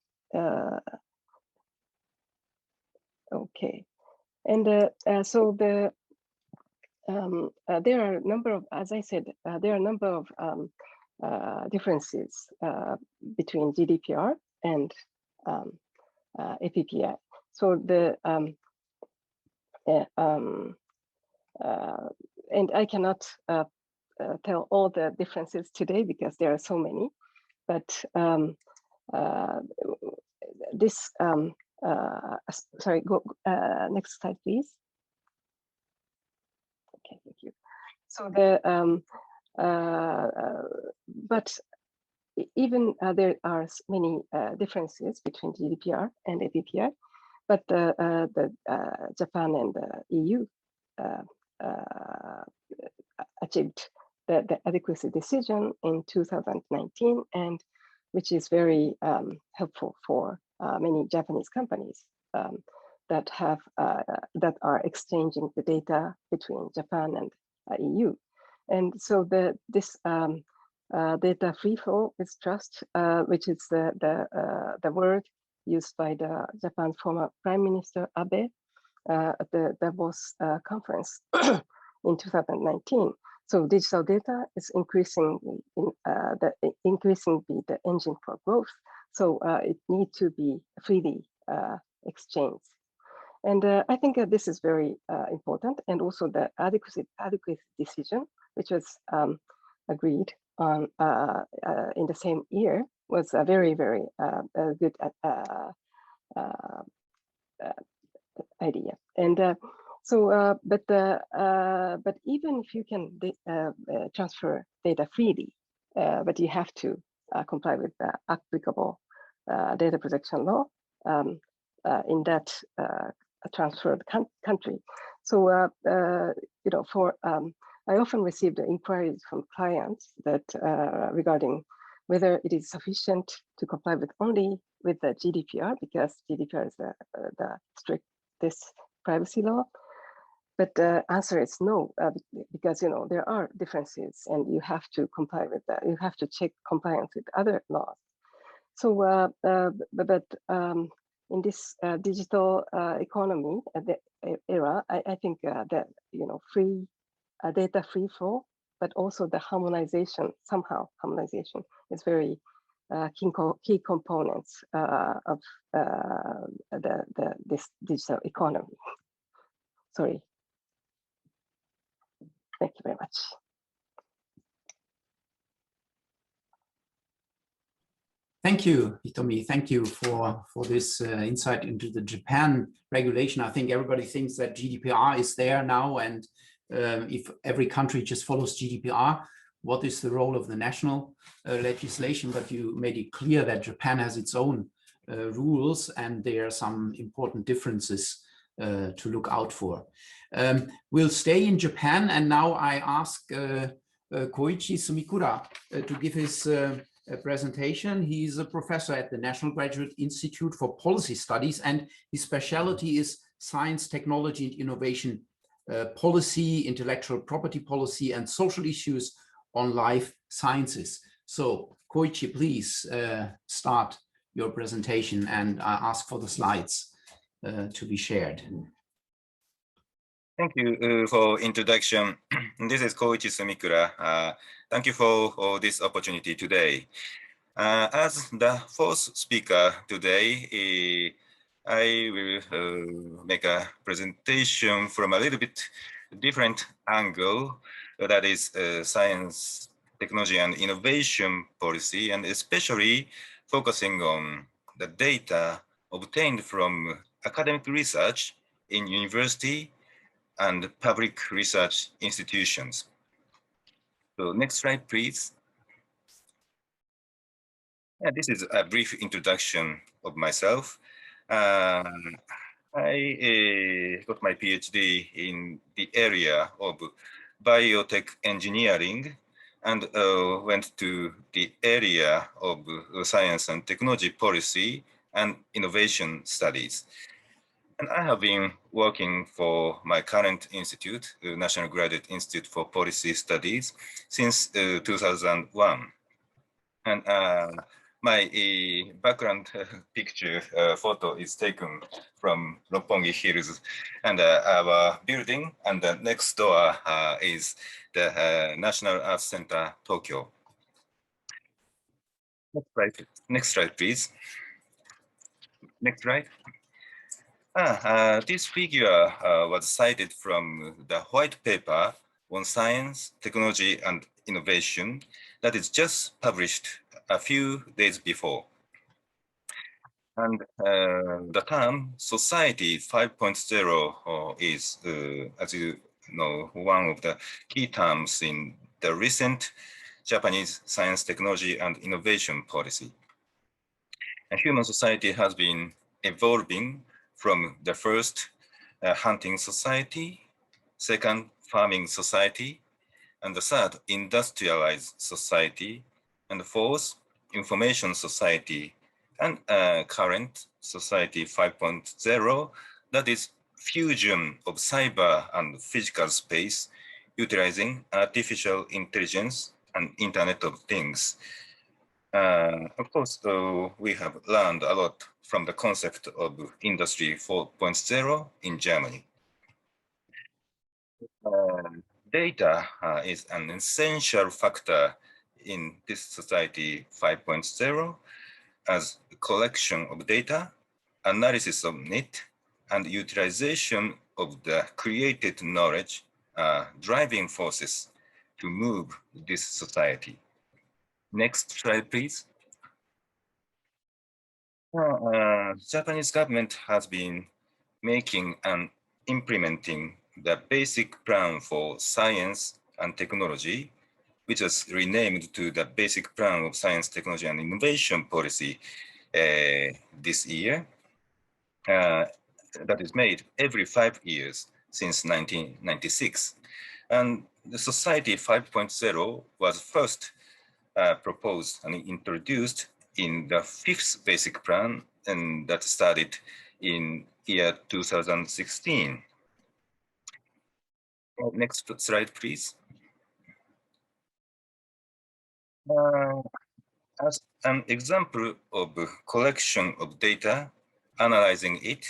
okay, and so there are a number of, as I said, there are a number of differences between GDPR and APPI. So the and I cannot tell all the differences today because there are so many, but this sorry, go next slide, please. Okay, thank you. So the but even there are many differences between GDPR and APPI, but the Japan and the EU achieved the adequacy decision in 2019, and which is very helpful for many Japanese companies that have that are exchanging the data between Japan and EU. And so this data free flow is trust, which is the word used by the Japan's former Prime Minister Abe at the Davos conference in 2019. So digital data is increasingly the engine for growth. So it needs to be freely exchanged. And I think this is very important. And also the adequate decision, which was agreed on in the same year, was a very, very good idea. And but even if you can transfer data freely, but you have to comply with the applicable data protection law in that transferred country. So you know, I often receive the inquiries from clients that regarding whether it is sufficient to comply with only with the GDPR, because GDPR is the strictest privacy law. But the answer is no, because you know there are differences, and you have to comply with that. You have to check compliance with other laws. So, in this digital economy era, I think that you know free data free flow, but also the harmonization, somehow harmonization is very key components of this digital economy. Sorry. Thank you very much. Thank you, Hitomi. Thank you for this insight into the Japan regulation. I think everybody thinks that GDPR is there now, and if every country just follows GDPR, what is the role of the national legislation? But you made it clear that Japan has its own rules, and there are some important differences to look out for. We'll stay in Japan, and now I ask Koichi Sumikura to give his presentation. He's a professor at the National Graduate Institute for Policy Studies, and his specialty is science, technology, and innovation policy, intellectual property policy, and social issues on life sciences. So, Koichi, please start your presentation, and ask for the slides to be shared. Thank you for introduction. This is Koichi Sumikura. Thank you for this opportunity today. As the fourth speaker today, I will make a presentation from a little bit different angle, that is science, technology, and innovation policy, and especially focusing on the data obtained from academic research in university and public research institutions. So next slide, please. Yeah, this is a brief introduction of myself. I got my PhD in the area of biotech engineering, and went to the area of science and technology policy and innovation studies. And I have been working for my current institute, the National Graduate Institute for Policy Studies, since 2001. And my background picture photo is taken from Roppongi Hills, and our building, and the next door is the National Arts Center, Tokyo. Next slide, please. Next slide. This figure was cited from the white paper on science, technology, and innovation that is just published a few days before. And the term Society 5.0 is, as you know, one of the key terms in the recent Japanese science, technology, and innovation policy. And human society has been evolving from the first hunting society, second farming society, and the third industrialized society, and the fourth information society, and current society 5.0, that is fusion of cyber and physical space utilizing artificial intelligence and Internet of Things. Of course, we have learned a lot from the concept of Industry 4.0 in Germany. data is an essential factor in this society 5.0 as collection of data, analysis of it, and utilization of the created knowledge driving forces to move this society. Next slide, please. Japanese government has been making and implementing the basic plan for science and technology, which was renamed to the Basic Plan of Science, Technology, and Innovation Policy this year. That is made every 5 years since 1996. And the Society 5.0 was first proposed and introduced in the 5th Basic Plan, and that started in year 2016. Next slide, please. As an example of collection of data, analyzing it,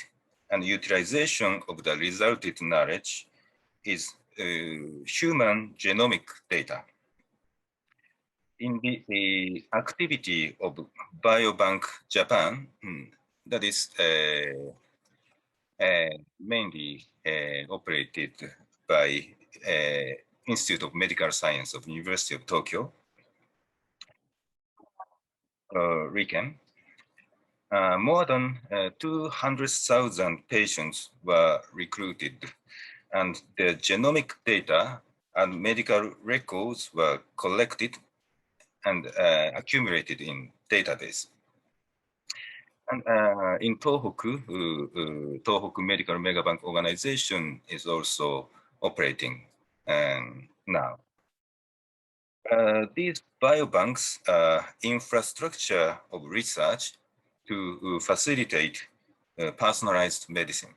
and utilization of the resulted knowledge is human genomic data. In the activity of Biobank Japan, that is mainly operated by Institute of Medical Science of University of Tokyo, RIKEN, more than 200,000 patients were recruited, and their genomic data and medical records were collected and accumulated in database. And in Tohoku, Tohoku Medical Megabank Organization is also operating now. These biobanks are infrastructure of research to facilitate personalized medicine.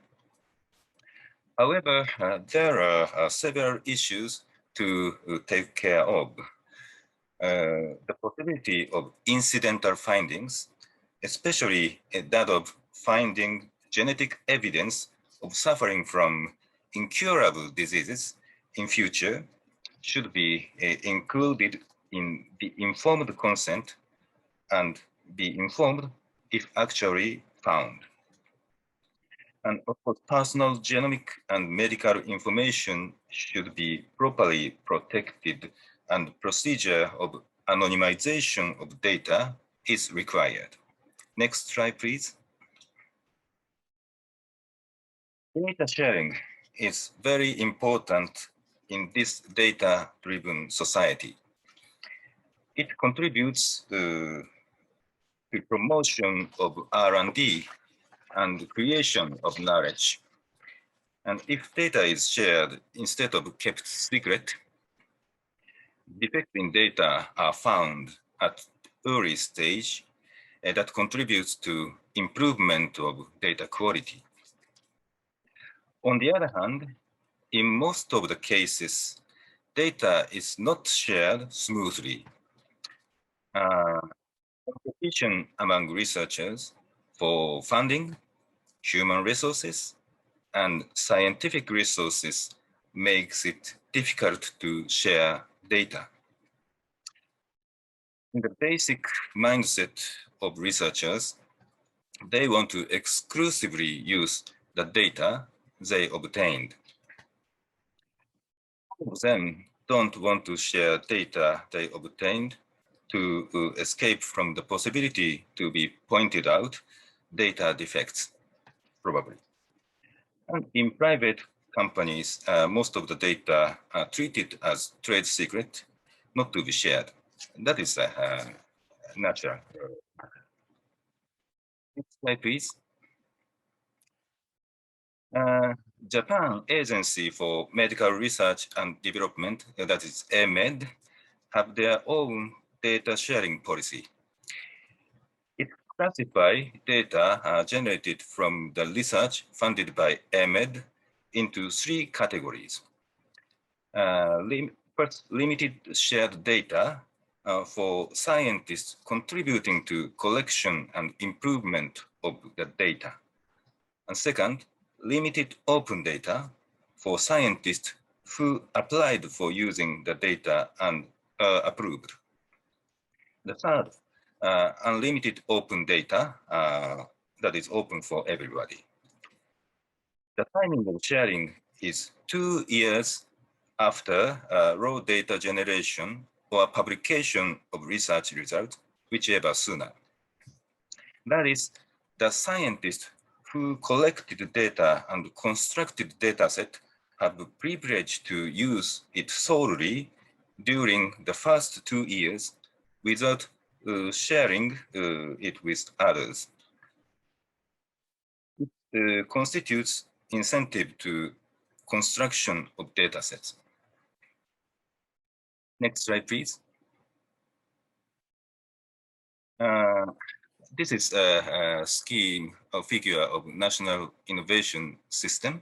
However, there are several issues to take care of. The possibility of incidental findings, especially that of finding genetic evidence of suffering from incurable diseases in future, should be included in the informed consent and be informed if actually found. And of course, personal genomic and medical information should be properly protected, and procedure of anonymization of data is required. Next slide, please. Data sharing is very important in this data-driven society. It contributes to the promotion of R&D and creation of knowledge. And if data is shared instead of kept secret, defects in data are found at early stage that contributes to improvement of data quality. On the other hand, in most of the cases, data is not shared smoothly. Competition among researchers for funding, human resources, and scientific resources makes it difficult to share data. In the basic mindset of researchers, they want to exclusively use the data they obtained. Some of them don't want to share data they obtained to escape from the possibility to be pointed out data defects, probably. And in private companies, most of the data are treated as trade secret, not to be shared. That is natural. Next slide, please. Japan Agency for Medical Research and Development, that is AMED, have their own data sharing policy. It classifies data generated from the research funded by AMED into 3 categories. First, limited shared data for scientists contributing to collection and improvement of the data. And second, limited open data for scientists who applied for using the data and approved. The third, unlimited open data that is open for everybody. The timing of sharing is 2 years after raw data generation or publication of research results, whichever sooner. That is, the scientists who collected data and constructed dataset have the privilege to use it solely during the first 2 years without sharing it with others. It constitutes incentive to construction of datasets. Next slide, please. This is a scheme or figure of national innovation system.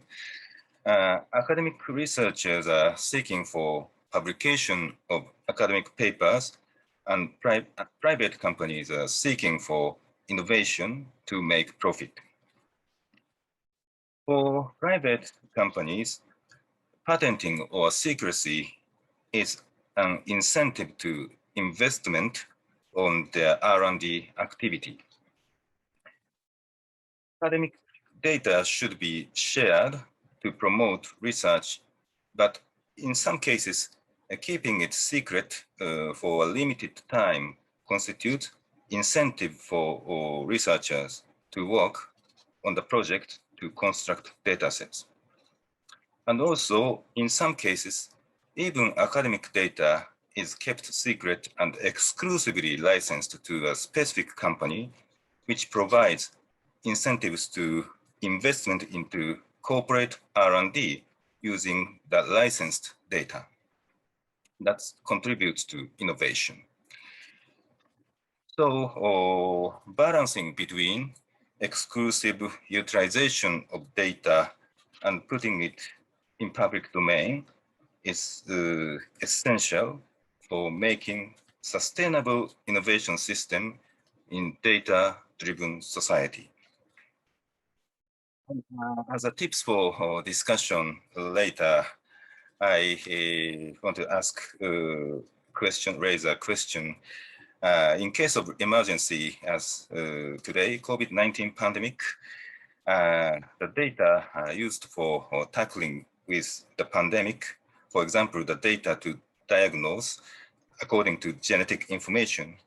Academic researchers are seeking for publication of academic papers, and private companies are seeking for innovation to make profit. For private companies, patenting or secrecy is an incentive to investment on their R&D activity. Academic data should be shared to promote research, but in some cases, keeping it secret for a limited time constitutes incentive for researchers to work on the project to construct datasets. And also, in some cases, even academic data is kept secret and exclusively licensed to a specific company, which provides incentives to investment into corporate R&D using the licensed data. That contributes to innovation. So balancing between exclusive utilization of data and putting it in public domain is essential for making sustainable innovation system in data-driven society. As a tips for discussion later, I want to ask raise a question. In case of emergency, as today, COVID-19 pandemic, the data used for tackling with the pandemic, for example, the data to diagnose according to genetic information,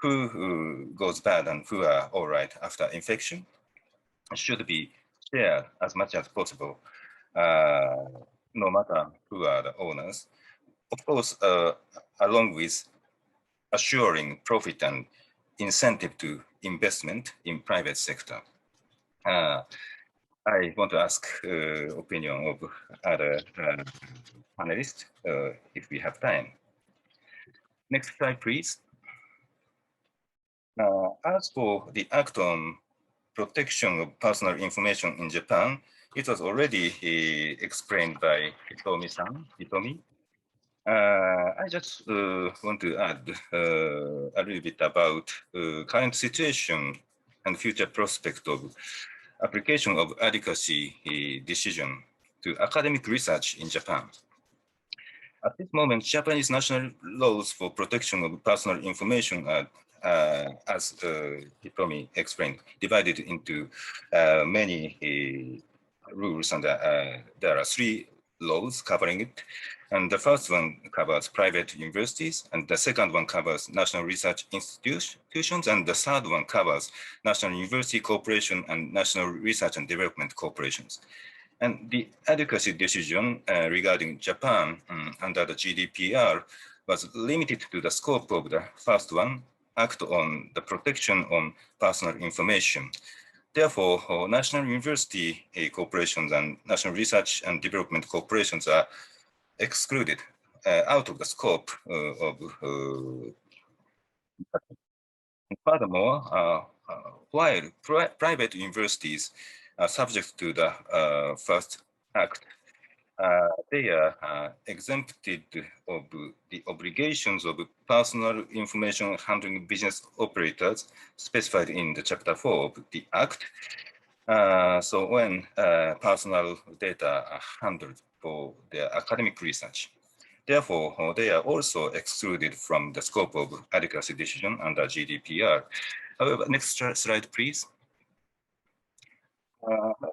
who goes bad and who are all right after infection, should be shared as much as possible, no matter who are the owners. Of course, along with assuring profit and incentive to investment in private sector. I want to ask opinion of other panelists if we have time. Next slide, please. As for the Act on Protection of Personal Information in Japan, it was already explained by Hitomi. I just want to add a little bit about current situation and future prospect of application of adequacy decision to academic research in Japan. At this moment, Japanese national laws for protection of personal information are, as Hitomi explained, divided into many rules, and there are 3 laws covering it. And the first one covers private universities, and the second one covers national research institutions, and the third one covers national university corporation and national research and development corporations. And the adequacy decision regarding Japan under the GDPR was limited to the scope of the first one, Act on the Protection on Personal Information. Therefore, national university corporations and national research and development corporations are excluded out of the scope of. Furthermore, while private universities are subject to the first act, they are exempted of the obligations of personal information handling business operators specified in the Chapter 4 of the Act. So when personal data are handled for their academic research. Therefore, they are also excluded from the scope of adequacy decision under GDPR. However, next slide, please.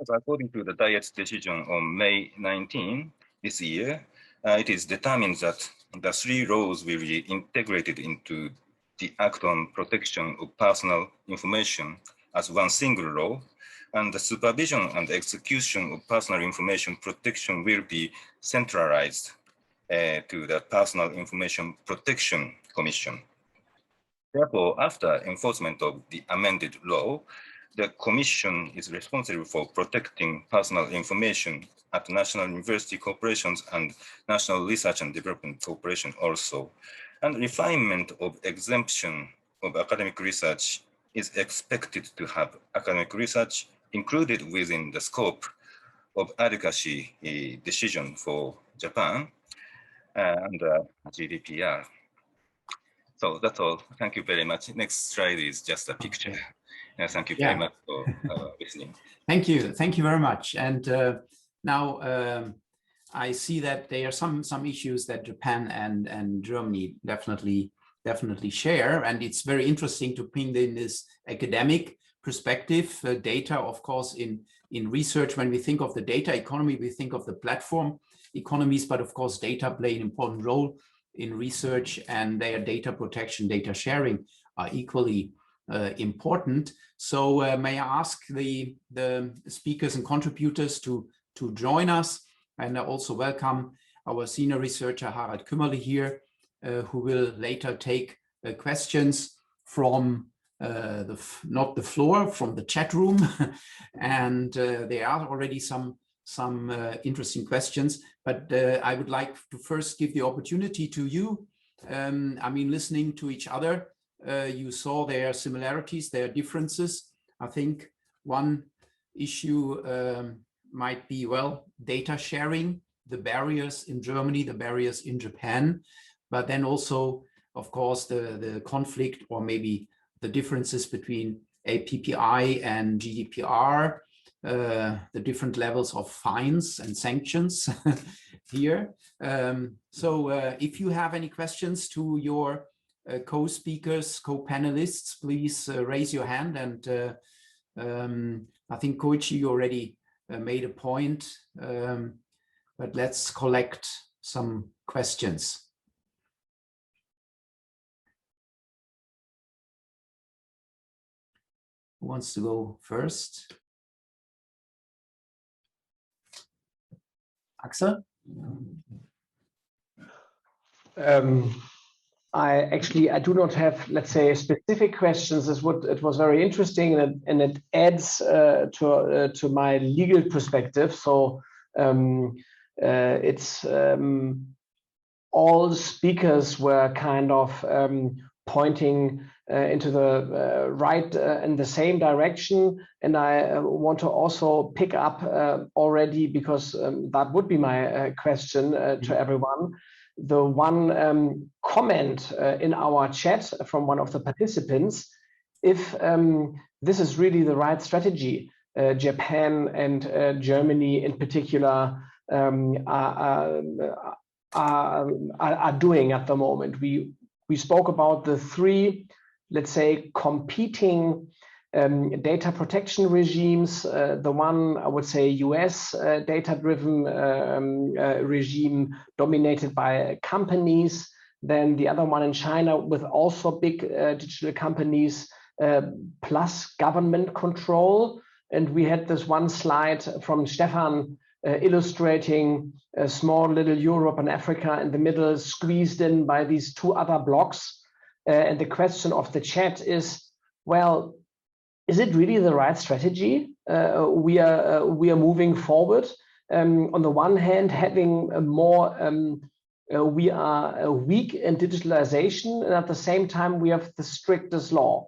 According to the DIJ decision on May 19 this year, it is determined that the 3 laws will be integrated into the Act on Protection of Personal Information as one single law, and the supervision and execution of personal information protection will be centralized to the Personal Information Protection Commission. Therefore, after enforcement of the amended law, the Commission is responsible for protecting personal information at national university corporations and national research and development corporation also. And refinement of exemption of academic research is expected to have academic research included within the scope of adequacy decision for Japan and GDPR. So that's all. Thank you very much. Next slide is just a picture. Thank you very much for listening. Thank you. Thank you very much. And now I see that there are some issues that Japan and Germany definitely share. And it's very interesting to bring in this academic perspective. Data, of course, in research, when we think of the data economy, we think of the platform economies, but of course, data play an important role in research, and their data protection, data sharing are equally important. So may I ask the speakers and contributors to join us, and I also welcome our senior researcher Harald Kümmerle here, who will later take questions from not the floor, from the chat room. And there are already some interesting questions, but I would like to first give the opportunity to you. I mean, listening to each other, you saw their similarities, their differences. I think one issue might be, well, data sharing, the barriers in Germany, the barriers in Japan, but then also, of course, the conflict or maybe the differences between APPI and GDPR, the different levels of fines and sanctions here. So if you have any questions to your co-speakers, co-panelists, please raise your hand. And I think Koichi already made a point, but let's collect some questions. Who wants to go first? Axel? I do not have, let's say, specific questions. It was very interesting, and it adds to my legal perspective. So it's all speakers were kind of pointing into the right in the same direction, and I want to also pick up already, because that would be my question to everyone. The one comment in our chat from one of the participants, if this is really the right strategy Japan and Germany in particular are doing at the moment. We spoke about the 3, let's say, competing data protection regimes. The one, I would say, US data-driven regime dominated by companies. Then the other one in China with also big digital companies plus government control. And we had this one slide from Stefan illustrating a small little Europe and Africa in the middle, squeezed in by these 2 other blocks. And the question of the chat is, well, is it really the right strategy we are moving forward? On the one hand, having a more, we are weak in digitalization, and at the same time we have the strictest law.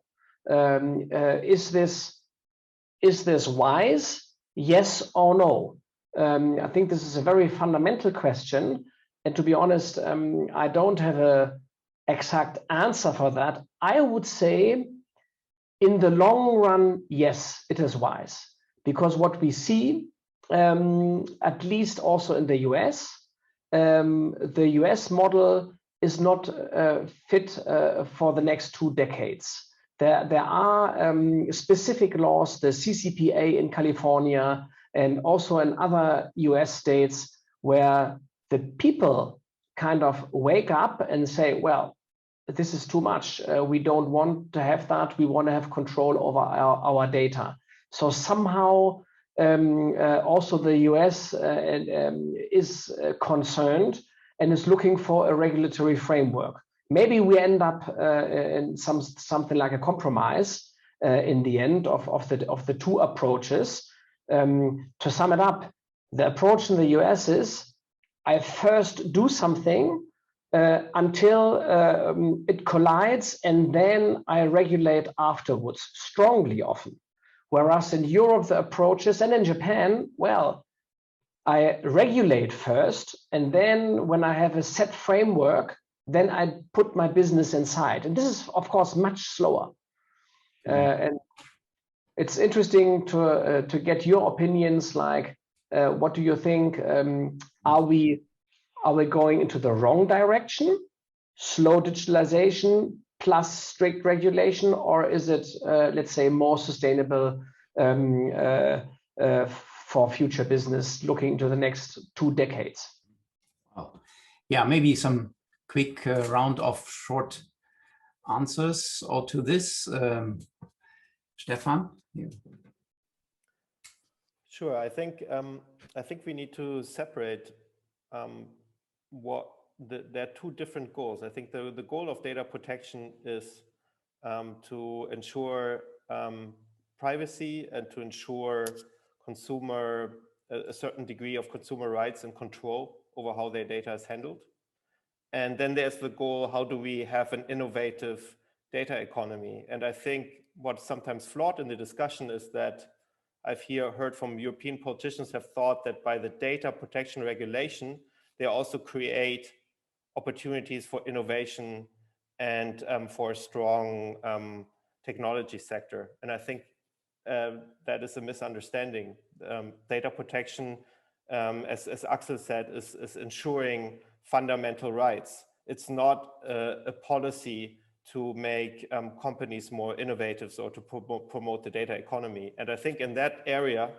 Is this wise? Yes or no? I think this is a very fundamental question, and to be honest, I don't have an exact answer for that. I would say, in the long run, yes, it is wise, because what we see at least also in the US. The US model is not fit for the next 2 decades. There are specific laws, the CCPA in California and also in other US states, where the people kind of wake up and say, well, this is too much. We don't want to have that. We want to have control over our data. So somehow also the US is concerned and is looking for a regulatory framework. Maybe we end up in something like a compromise in the end of the 2 approaches. To sum it up, the approach in the US is, I first do something until it collides, and then I regulate afterwards, strongly often. Whereas in Europe, the approach is, and in Japan, well, I regulate first, and then when I have a set framework, then I put my business inside. And this is, of course, much slower. And it's interesting to get your opinions, like, what do you think? Are we going into the wrong direction, slow digitalization plus strict regulation, or is it, let's say, more sustainable for future business looking into the next 2 decades? Oh, yeah, maybe some quick round of short answers or to this. Stefan? Yeah. Sure, I think we need to separate there are 2 different goals. I think the goal of data protection is to ensure privacy and to ensure a certain degree of consumer rights and control over how their data is handled. And then there's the goal, how do we have an innovative data economy? And I think what's sometimes flawed in the discussion is that I've heard from European politicians have thought that by the data protection regulation, they also create opportunities for innovation and for a strong technology sector. And I think that is a misunderstanding. Data protection, as Axel said, is ensuring fundamental rights. It's not a policy to make companies more innovative or to promote the data economy. And I think in that area,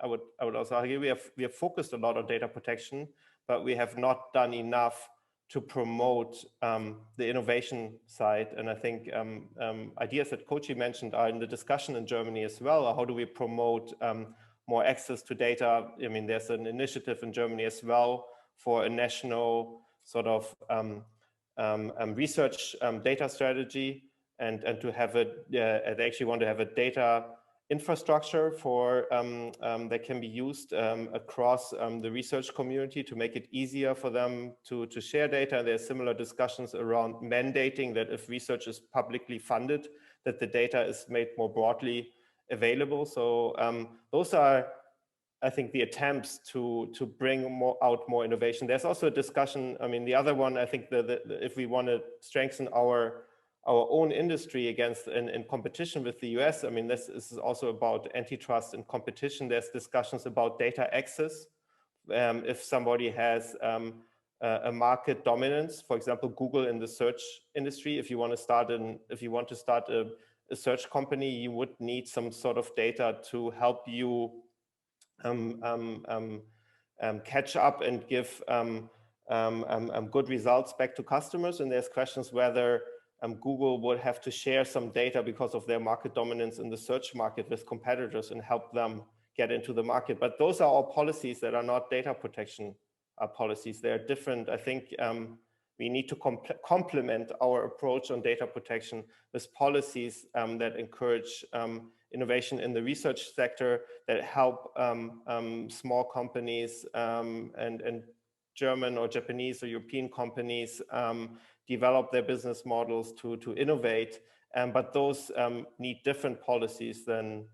I would also argue we have focused a lot on data protection, but we have not done enough to promote the innovation side. And I think ideas that Koichi mentioned are in the discussion in Germany as well. How do we promote more access to data? I mean, there's an initiative in Germany as well for a national sort of research data strategy, and to have they actually want to have a data infrastructure for that can be used across the research community to make it easier for them to share data. There's similar discussions around mandating that if research is publicly funded, that the data is made more broadly available. So those are, I think, the attempts to bring out more innovation. There's also a discussion. I mean, the other one, I think that if we want to strengthen our own industry against in competition with the US, I mean, this is also about antitrust and competition. There's discussions about data access. If somebody has a market dominance, for example, Google in the search industry, if you want to start a search company, you would need some sort of data to help you catch up and give good results back to customers. And there's questions whether Google would have to share some data because of their market dominance in the search market with competitors and help them get into the market. But those are all policies that are not data protection policies. They're different. I think we need to complement our approach on data protection with policies that encourage innovation in the research sector, that help small companies and German or Japanese or European companies develop their business models to innovate. But those need different policies than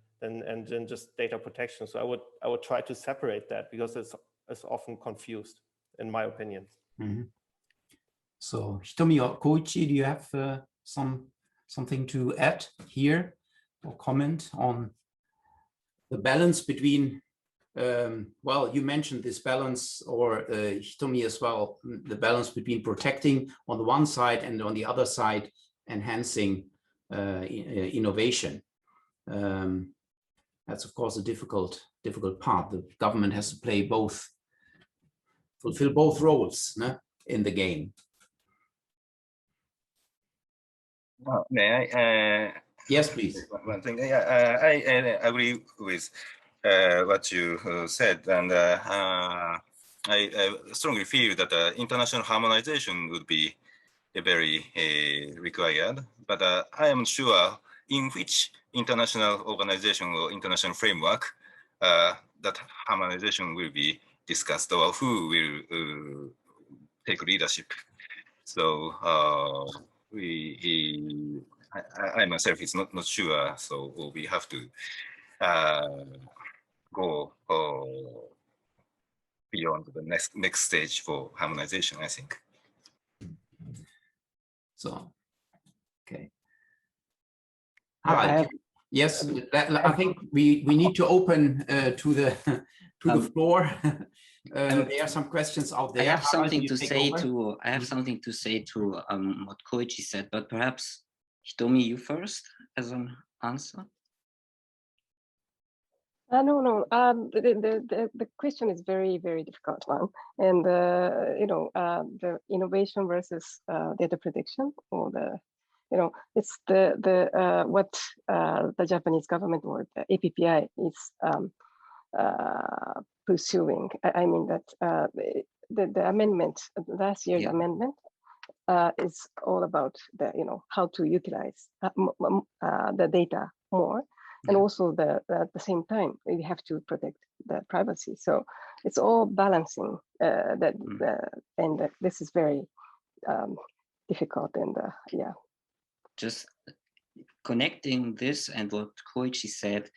just data protection. So I would try to separate that because it's often confused, in my opinion. Mm-hmm. So Hitomi or Koichi, do you have something to add here or comment on the balance between well, you mentioned this balance, or Hitomi as well, the balance between protecting on the one side and on the other side, enhancing innovation. That's of course a difficult part. The government has to play both, fulfill both roles in the game. May I? Yes, please. One thing. I agree with what you said, and I strongly feel that international harmonization would be very required. But I am sure in which international organization or international framework that harmonization will be discussed, or who will take leadership. So I myself is not sure. So we have to go beyond the next stage for harmonization, I think. So, okay. Yes, I think we need to open to the floor. There are some questions out there. I have something to say to what Koichi said, but perhaps Hitomi, you first as an answer. No. The question is very, very difficult one, and the innovation versus data prediction, or it's what the Japanese government or the APPI is pursuing. I mean that the amendment, last year's amendment, is all about how to utilize the data more. And also at the same time, we have to protect the privacy. So it's all balancing and this is very difficult. And just connecting this and what Koichi said,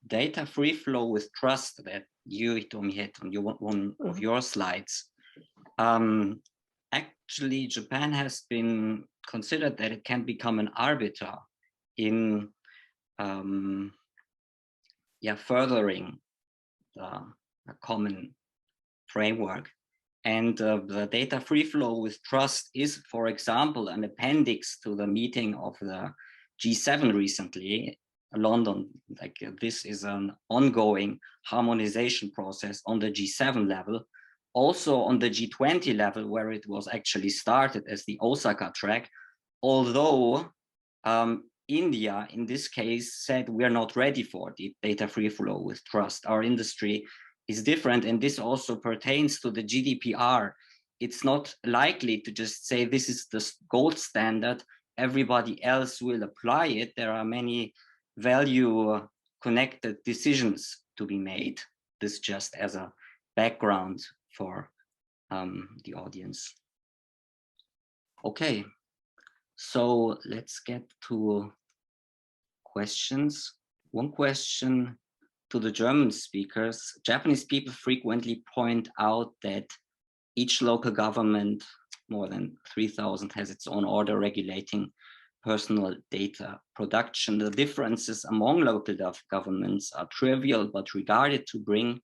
data free flow with trust that you, Hitomi, had on one of your slides. Actually, Japan has been considered that it can become an arbiter in furthering the common framework. And the data free flow with trust is, for example, an appendix to the meeting of the G7 recently in London. Like this is an ongoing harmonization process on the G7 level, also on the G20 level, where it was actually started as the Osaka track, although India, in this case, said we are not ready for the data free flow with trust. Our industry is different, and this also pertains to the GDPR. It's not likely to just say this is the gold standard, everybody else will apply it. There are many value-connected decisions to be made. This just as a background for the audience. Okay. So let's get to questions. One question to the German speakers. Japanese people frequently point out that each local government, more than 3,000, has its own order regulating personal data production. The differences among local governments are trivial, but regarded to bring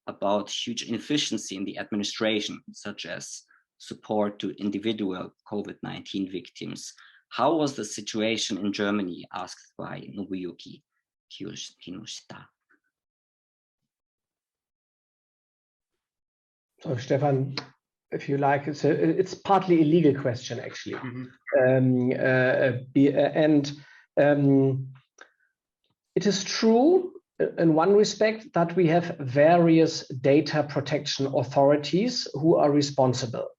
about huge inefficiency in the administration, such as support to individual COVID-19 victims. How was the situation in Germany, asked by Nobuyuki Kinoshita. So Stefan, if you like, it's partly a legal question, actually. It is true in one respect that we have various data protection authorities who are responsible.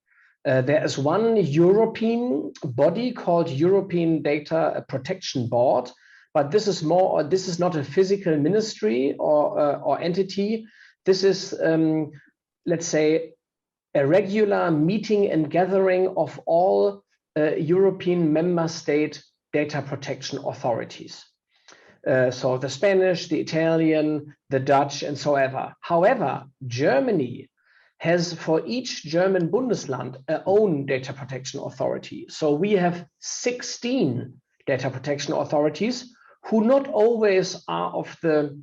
There is one European body called European Data Protection Board, but this is not a physical ministry or entity. This is, let's say, a regular meeting and gathering of all European member state data protection authorities. So the Spanish, the Italian, the Dutch, and so ever. However, Germany has for each German Bundesland their own data protection authority. So we have 16 data protection authorities who not always are of the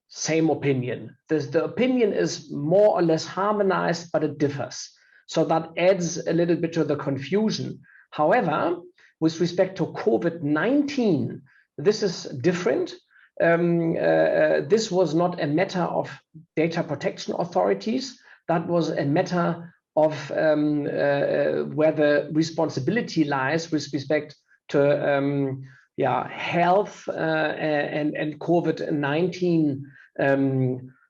same opinion. The opinion is more or less harmonized, but it differs. So that adds a little bit to the confusion. However, with respect to COVID-19, this is different. This was not a matter of data protection authorities. That was a matter of where the responsibility lies with respect to health and COVID-19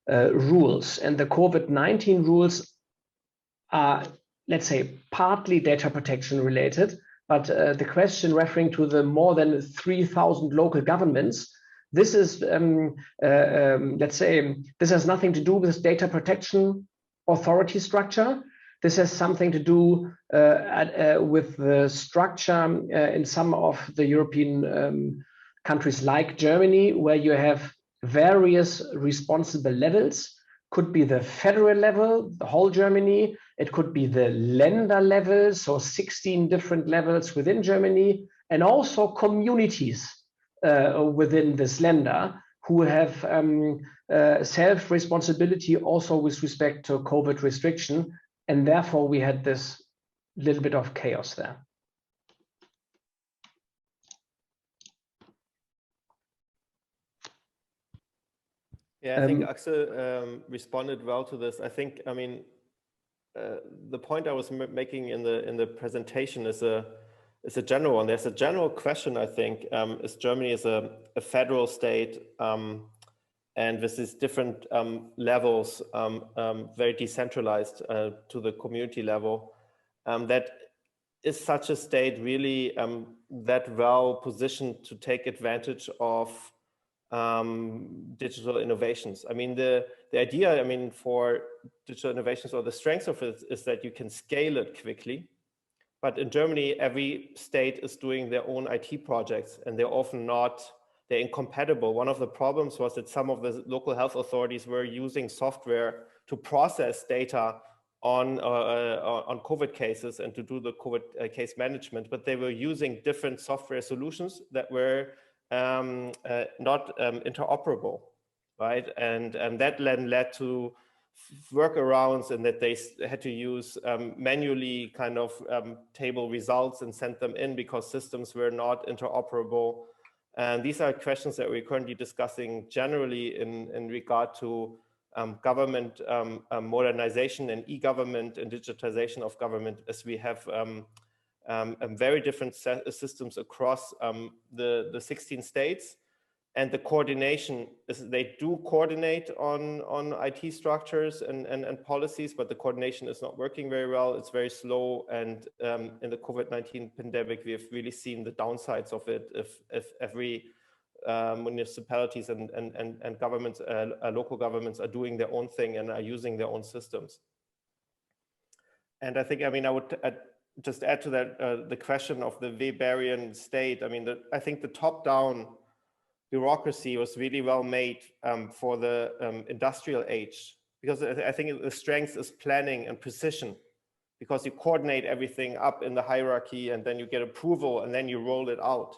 rules. And the COVID-19 rules are, let's say, partly data protection related, but the question referring to the more than 3,000 local governments, this is, let's say, this has nothing to do with data protection authority structure. This has something to do with the structure in some of the European countries like Germany, where you have various responsible levels. Could be the federal level, the whole Germany. It could be the Länder level, so 16 different levels within Germany, and also communities within this Länder who have self-responsibility also with respect to COVID restriction. And therefore, we had this little bit of chaos there. Yeah, I think Axel responded well to this. I think, I mean, the point I was making in the presentation is a general one. There's a general question, I think, is Germany is a federal state, and with these different levels, very decentralized to the community level, that is such a state really that well positioned to take advantage of digital innovations. I mean, the idea, I mean, for digital innovations, or the strength of it, is that you can scale it quickly. But in Germany, every state is doing their own IT projects, and they're often not, they're incompatible. One of the problems was that some of the local health authorities were using software to process data on COVID cases and to do the COVID case management, but they were using different software solutions that were not interoperable, right? And that then led to workarounds, and that they had to use manually kind of table results and send them in because systems were not interoperable. And these are questions that we're currently discussing generally in regard to government modernization and e-government and digitization of government, as we have very different systems across the 16 states. And the coordination is, they do coordinate on IT structures and policies, but the coordination is not working very well. It's very slow. And in the COVID-19 pandemic, we have really seen the downsides of it. If every municipalities and governments, local governments are doing their own thing and are using their own systems. And I think, I mean, I would just add to that the question of the Weberian state. I mean, I think the top-down bureaucracy was really well made for the industrial age, because I think the strength is planning and precision, because you coordinate everything up in the hierarchy and then you get approval and then you roll it out.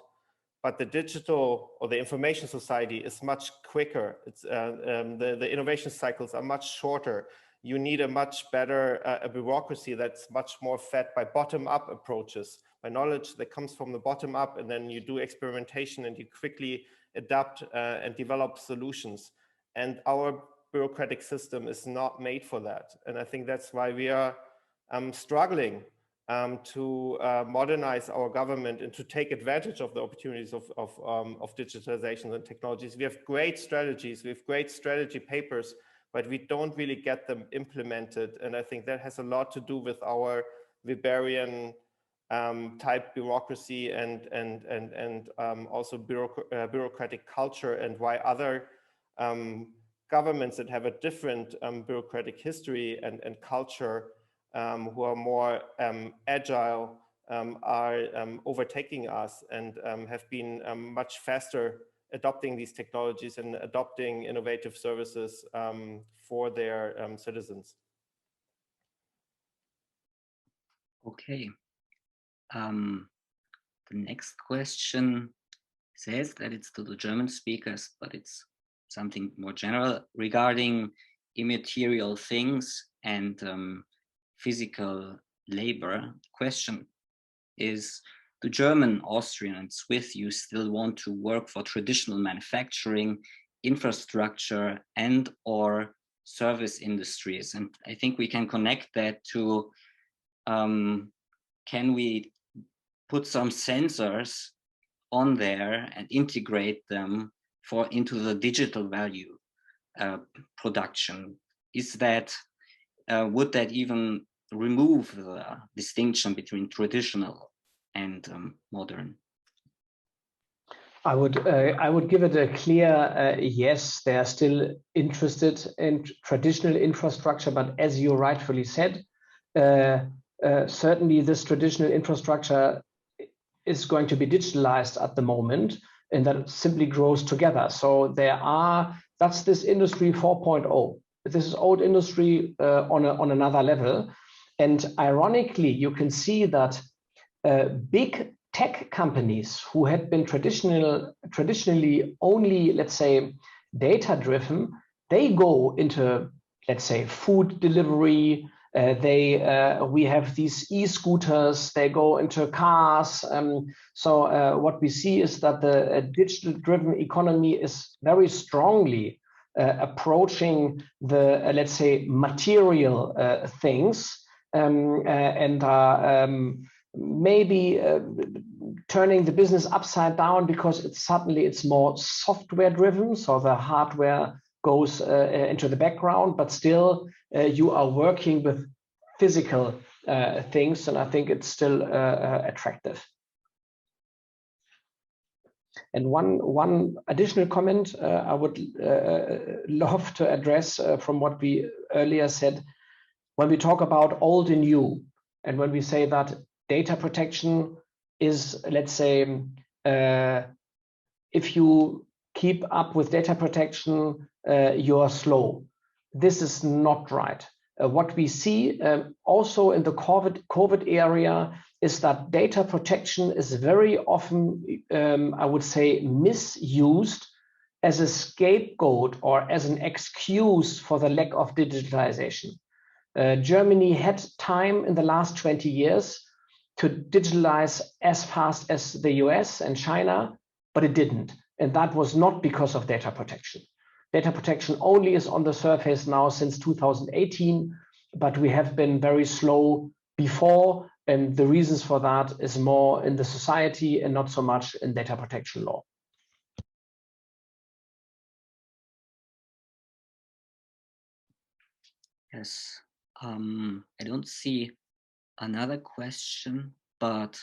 But the digital or the information society is much quicker. It's the innovation cycles are much shorter. You need a much better a bureaucracy that's much more fed by bottom-up approaches, by knowledge that comes from the bottom up, and then you do experimentation and you quickly adapt and develop solutions. And our bureaucratic system is not made for that. And I think that's why we are struggling to modernize our government and to take advantage of the opportunities of digitalization and technologies. We have great strategies, we have great strategy papers, but we don't really get them implemented. And I think that has a lot to do with our Weberian type bureaucracy and also bureaucratic culture, and why other governments that have a different bureaucratic history and culture, who are more agile, are overtaking us and have been much faster adopting these technologies and adopting innovative services for their citizens. Okay. The next question says that it's to the German speakers, but it's something more general regarding immaterial things and physical labor. Question is, do German, Austrian, and Swiss youth still want to work for traditional manufacturing, infrastructure, and or service industries? And I think we can connect that to, can we put some sensors on there and integrate them into the digital value production? Is that, would that even remove the distinction between traditional and modern? I would give it a clear yes. They are still interested in traditional infrastructure, but as you rightfully said, certainly this traditional infrastructure is going to be digitalized at the moment, and that simply grows together. So that's this industry 4.0. This is old industry on another level. And ironically, you can see that big tech companies who had been traditionally only, let's say, data-driven, they go into, let's say, food delivery. We have these e-scooters. They go into cars. So what we see is that the digital-driven economy is very strongly approaching the, let's say, material things, and maybe turning the business upside down, because it's more software driven. So the hardware goes into the background, but still you are working with physical things, and I think it's still attractive. And one additional comment I would love to address from what we earlier said, when we talk about old and new, and when we say that data protection is, let's say, if you keep up with data protection, you are slow. This is not right. What we see also in the COVID area is that data protection is very often, I would say, misused as a scapegoat or as an excuse for the lack of digitalization. Germany had time in the last 20 years to digitalize as fast as the US and China, but it didn't. And that was not because of data protection. Data protection only is on the surface now since 2018, but we have been very slow before. And the reasons for that is more in the society and not so much in data protection law. Yes, I don't see another question, but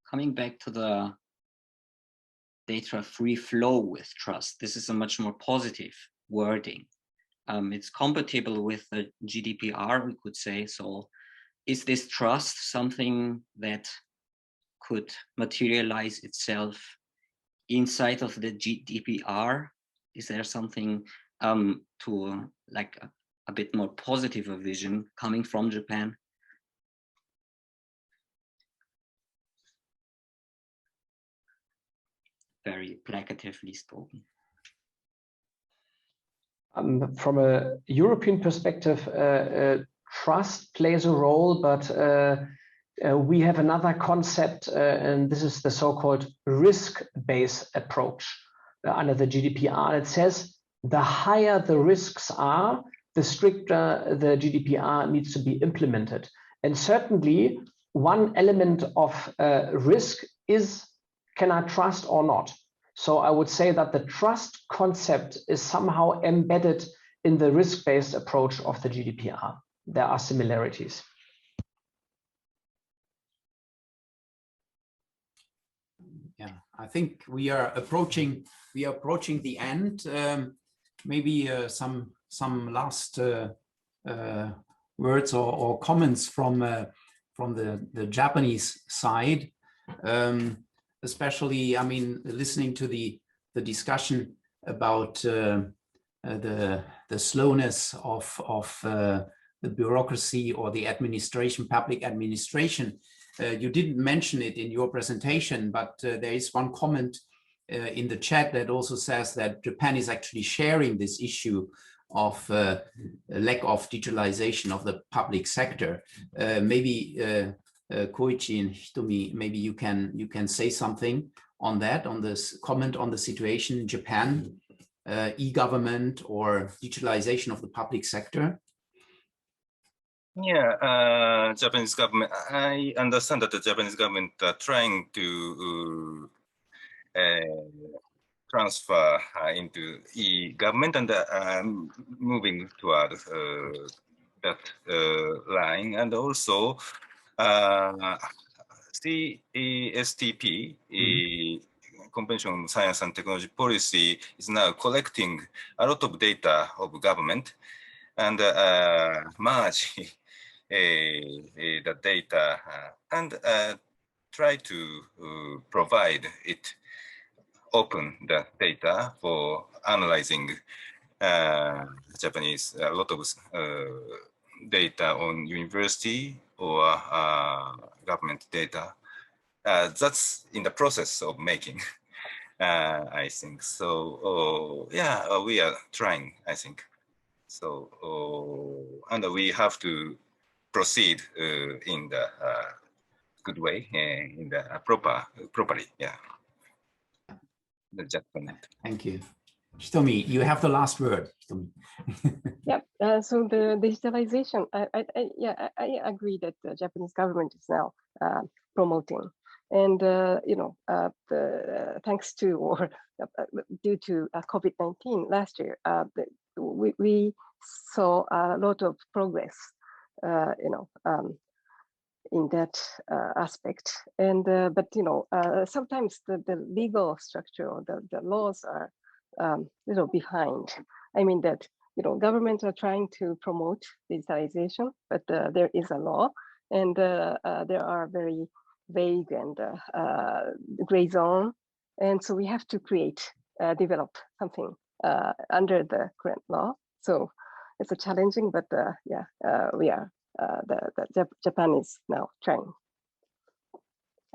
coming back to the data free flow with trust, this is a much more positive wording. It's compatible with the GDPR, we could say. So is this trust something that could materialize itself inside of the GDPR? Is there something to like a bit more positive a vision coming from Japan? Very placatively spoken. From a European perspective, trust plays a role, but we have another concept, and this is the so-called risk-based approach under the GDPR. It says the higher the risks are, the stricter the GDPR needs to be implemented. And certainly one element of risk is, can I trust or not? So I would say that the trust concept is somehow embedded in the risk-based approach of the GDPR. There are similarities. Yeah, I think we are approaching the end. Maybe some last words or comments from the Japanese side. Especially, I mean, listening to the discussion about the slowness of the bureaucracy or the administration, public administration. You didn't mention it in your presentation, but there is one comment in the chat that also says that Japan is actually sharing this issue of lack of digitalization of the public sector. Maybe Koichi and Hitomi, maybe you can say something on that, on this comment on the situation in Japan, e-government or digitalization of the public sector. Yeah, Japanese government. I understand that the Japanese government are trying to transfer into e-government and moving toward that line, and also CSTP, Convention on Science and Technology Policy, is now collecting a lot of data of government and merge the data and try to provide it, open the data for analyzing Japanese, a lot of data on university or government data. That's in the process of making, I think. So, yeah, we are trying, I think. So, and we have to proceed in the good way, in the properly, yeah. The Japan. Thank you. Hitomi, you have the last word. Yep. So the digitalization, I agree that the Japanese government is now promoting, and thanks to or due to COVID-19 last year, we saw a lot of progress, in that aspect. And but sometimes the legal structure or the laws are behind. I mean that governments are trying to promote digitalization, but there is a law, and there are very vague and gray zone, and so we have to develop something under the current law. So it's a challenging, but we are. Japan is now trying,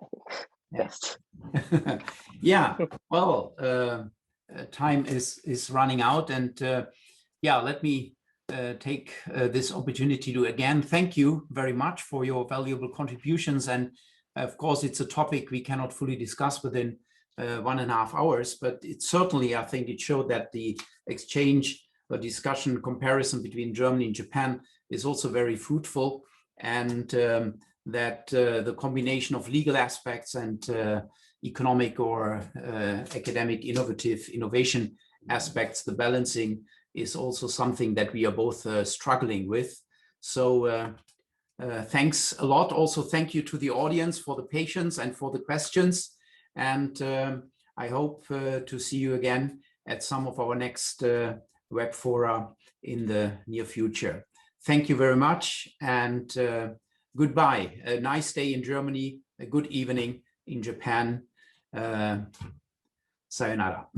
I think. Yes. Yeah. Well, time is running out, and let me take this opportunity to again thank you very much for your valuable contributions. And of course, it's a topic we cannot fully discuss within 1.5 hours, but it certainly, I think, it showed that the exchange or discussion comparison between Germany and Japan is also very fruitful, and that the combination of legal aspects and economic or academic innovation aspects, the balancing is also something that we are both struggling with. So thanks a lot. Also, thank you to the audience for the patience and for the questions. And I hope to see you again at some of our next web fora in the near future. Thank you very much, and goodbye. A nice day in Germany, a good evening in Japan. Sayonara.